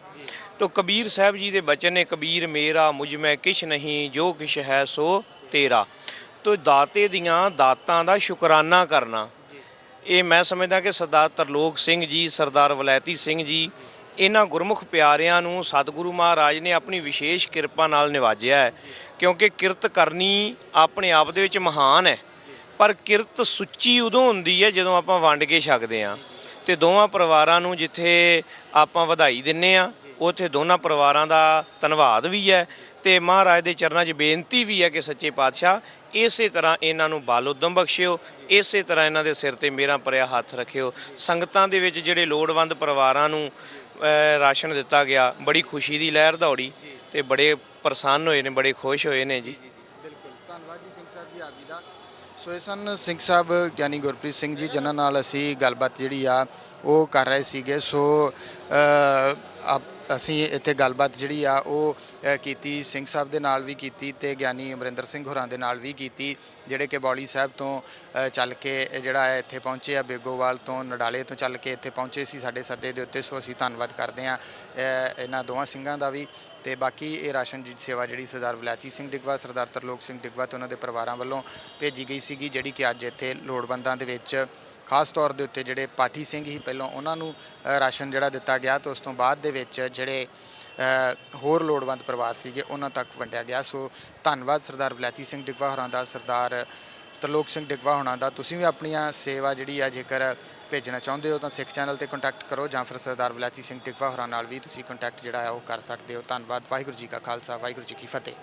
ਤੋ ਕਬੀਰ ਸਾਹਿਬ ਜੀ ਦੇ ਬਚਨ ਨੇ, ਕਬੀਰ ਮੇਰਾ ਮੁਝ ਮੈਂ ਕਿਛ ਨਹੀਂ, ਜੋ ਕਿਛ ਹੈ ਸੋ ਤੇਰਾ। ਤੋ ਦਾਤੇ ਦੀਆਂ ਦਾਤਾਂ ਦਾ ਸ਼ੁਕਰਾਨਾ ਕਰਨਾ, ਇਹ ਮੈਂ ਸਮਝਦਾ ਕਿ ਸਰਦਾਰ ਤਰਲੋਕ ਸਿੰਘ ਜੀ, ਸਰਦਾਰ ਵਲੈਤੀ ਸਿੰਘ ਜੀ, ਇਹਨਾਂ ਗੁਰਮੁਖ ਪਿਆਰਿਆਂ ਨੂੰ ਸਤਿਗੁਰੂ ਮਹਾਰਾਜ ਨੇ ਆਪਣੀ ਵਿਸ਼ੇਸ਼ ਕਿਰਪਾ ਨਾਲ ਨਿਵਾਜਿਆ ਹੈ। ਕਿਉਂਕਿ ਕਿਰਤ ਕਰਨੀ ਆਪਣੇ ਆਪ ਦੇ ਵਿੱਚ ਮਹਾਨ ਹੈ, ਪਰ ਕਿਰਤ ਸੁੱਚੀ ਉਦੋਂ ਹੁੰਦੀ ਹੈ ਜਦੋਂ ਆਪਾਂ ਵੰਡ ਕੇ ਛਕਦੇ ਹਾਂ। ਤੇ ਦੋਵਾਂ ਪਰਿਵਾਰਾਂ ਨੂੰ ਜਿੱਥੇ ਆਪਾਂ ਵਧਾਈ ਦਿੰਦੇ ਹਾਂ, ਉੱਥੇ ਦੋਨਾਂ ਪਰਿਵਾਰਾਂ ਦਾ ਧੰਨਵਾਦ ਵੀ ਹੈ ਤੇ ਮਹਾਰਾਜ ਦੇ ਚਰਨਾਂ 'ਚ ਬੇਨਤੀ ਵੀ ਹੈ ਕਿ ਸੱਚੇ ਪਾਤਸ਼ਾਹ ਇਸੇ ਤਰ੍ਹਾਂ ਇਹਨਾਂ ਨੂੰ ਬਲ ਉਦਮ ਬਖਸ਼ਿਓ, ਇਸੇ ਤਰ੍ਹਾਂ ਇਹਨਾਂ ਦੇ ਸਿਰ ਤੇ ਮੇਰਾ ਭਰਿਆ ਹੱਥ ਰੱਖਿਓ। ਸੰਗਤਾਂ ਦੇ ਵਿੱਚ ਜਿਹੜੇ ਲੋੜਵੰਦ ਪਰਿਵਾਰਾਂ ਨੂੰ ਰਾਸ਼ਨ ਦਿੱਤਾ ਗਿਆ, ਬੜੀ ਖੁਸ਼ੀ ਦੀ ਲਹਿਰ ਦੌੜੀ ਤੇ ਬੜੇ ਪ੍ਰਸੰਨ ਹੋਏ ਨੇ, ਬੜੇ ਖੁਸ਼ ਹੋਏ ਨੇ ਜੀ। ਬਿਲਕੁਲ, ਧੰਨਵਾਦ ਜੀ ਸਿੰਘ ਸਾਹਿਬ ਜੀ ਆਪ ਜੀ ਦਾ। ਸੋ ਇਹ ਸਨ ਸਿੰਘ ਸਾਹਿਬ ਗਿਆਨੀ ਗੁਰਪ੍ਰੀਤ ਸਿੰਘ ਜੀ, ਜਿਨ੍ਹਾਂ ਨਾਲ ਅਸੀਂ ਗੱਲਬਾਤ ਜਿਹੜੀ ਆ ਉਹ ਕਰ ਰਹੇ ਸੀਗੇ। ਸੋ ਅਸੀਂ ਇੱਥੇ ਗੱਲਬਾਤ ਜਿਹੜੀ ਆ ਉਹ ਕੀਤੀ ਸਿੰਘ ਸਾਹਿਬ ਦੇ ਨਾਲ ਵੀ ਕੀਤੀ ਤੇ ਗਿਆਨੀ ਅਮਰਿੰਦਰ ਸਿੰਘ ਹੋਰਾਂ ਦੇ ਨਾਲ ਵੀ ਕੀਤੀ, ਜਿਹੜੇ ਕਿ ਬੌਲੀ ਸਾਹਿਬ ਤੋਂ ਚੱਲ ਕੇ ਜਿਹੜਾ ਹੈ ਇੱਥੇ ਪਹੁੰਚੇ ਆ, ਬੇਗੋਵਾਲ ਤੋਂ ਨਡਾਲੇ ਤੋਂ ਚੱਲ ਕੇ ਇੱਥੇ ਪਹੁੰਚੇ ਸੀ ਸਾਡੇ ਸੱਦੇ ਦੇ ਉੱਤੇ। ਸੋ ਅਸੀਂ ਧੰਨਵਾਦ ਕਰਦੇ ਹਾਂ ਇਹਨਾਂ ਦੋਵਾਂ ਸਿੰਘਾਂ ਦਾ ਵੀ। ਤੇ ਬਾਕੀ ਇਹ ਰਾਸ਼ਨ ਦੀ ਸੇਵਾ ਜਿਹੜੀ ਸਰਦਾਰ ਵਲੈਤੀ ਸਿੰਘ ਡਿਗਵਾ, ਸਰਦਾਰ ਤਰਲੋਕ ਸਿੰਘ ਡਿਗਵਾ ਤੇ ਉਹਨਾਂ ਦੇ ਪਰਿਵਾਰਾਂ ਵੱਲੋਂ ਭੇਜੀ ਗਈ ਸੀਗੀ, ਜਿਹੜੀ ਕਿ ਅੱਜ ਇੱਥੇ ਲੋੜਵੰਦਾਂ ਦੇ ਵਿੱਚ ਖਾਸ ਤੌਰ ਦੇ ਉੱਤੇ ਜਿਹੜੇ ਪਾਠੀ ਸਿੰਘ ਹੀ ਪਹਿਲਾਂ ਉਹਨਾਂ ਨੂੰ ਰਾਸ਼ਨ ਜਿਹੜਾ ਦਿੱਤਾ ਗਿਆ, ਤੇ ਉਸ ਤੋਂ ਬਾਅਦ ਦੇ ਵਿੱਚ ਜਿਹੜੇ ਹੋਰ ਲੋੜਵੰਦ ਪਰਿਵਾਰ ਸੀਗੇ ਉਹਨਾਂ ਤੱਕ ਵੰਡਿਆ ਗਿਆ। ਸੋ ਧੰਨਵਾਦ ਸਰਦਾਰ ਵਲੈਤੀ ਸਿੰਘ ਡਿਗਵਾ ਹੋਰਾਂ ਦਾ, ਸਰਦਾਰ ਤਰਲੋਕ ਸਿੰਘ ਡਿਗਵਾ ਹੋਰਾਂ ਦਾ। ਤੁਸੀਂ ਵੀ ਆਪਣੀਆਂ ਸੇਵਾ ਜਿਹੜੀ ਆ ਜੇਕਰ ਭੇਜਣਾ ਚਾਹੁੰਦੇ ਹੋ ਤਾਂ ਸਿੱਖ ਚੈਨਲ ਤੇ ਕੰਟੈਕਟ ਕਰੋ, ਜਾਂ ਫਿਰ ਸਰਦਾਰ ਵਲੈਤੀ ਸਿੰਘ ਡਿਗਵਾ ਹੋਰਾਂ ਨਾਲ ਵੀ ਤੁਸੀਂ ਕੰਟੈਕਟ ਜਿਹੜਾ ਹੈ ਉਹ ਕਰ ਸਕਦੇ ਹੋ। ਧੰਨਵਾਦ। ਵਾਹਿਗੁਰੂ ਜੀ ਕਾ ਖਾਲਸਾ, ਵਾਹਿਗੁਰੂ ਜੀ ਕੀ ਫਤਿਹ।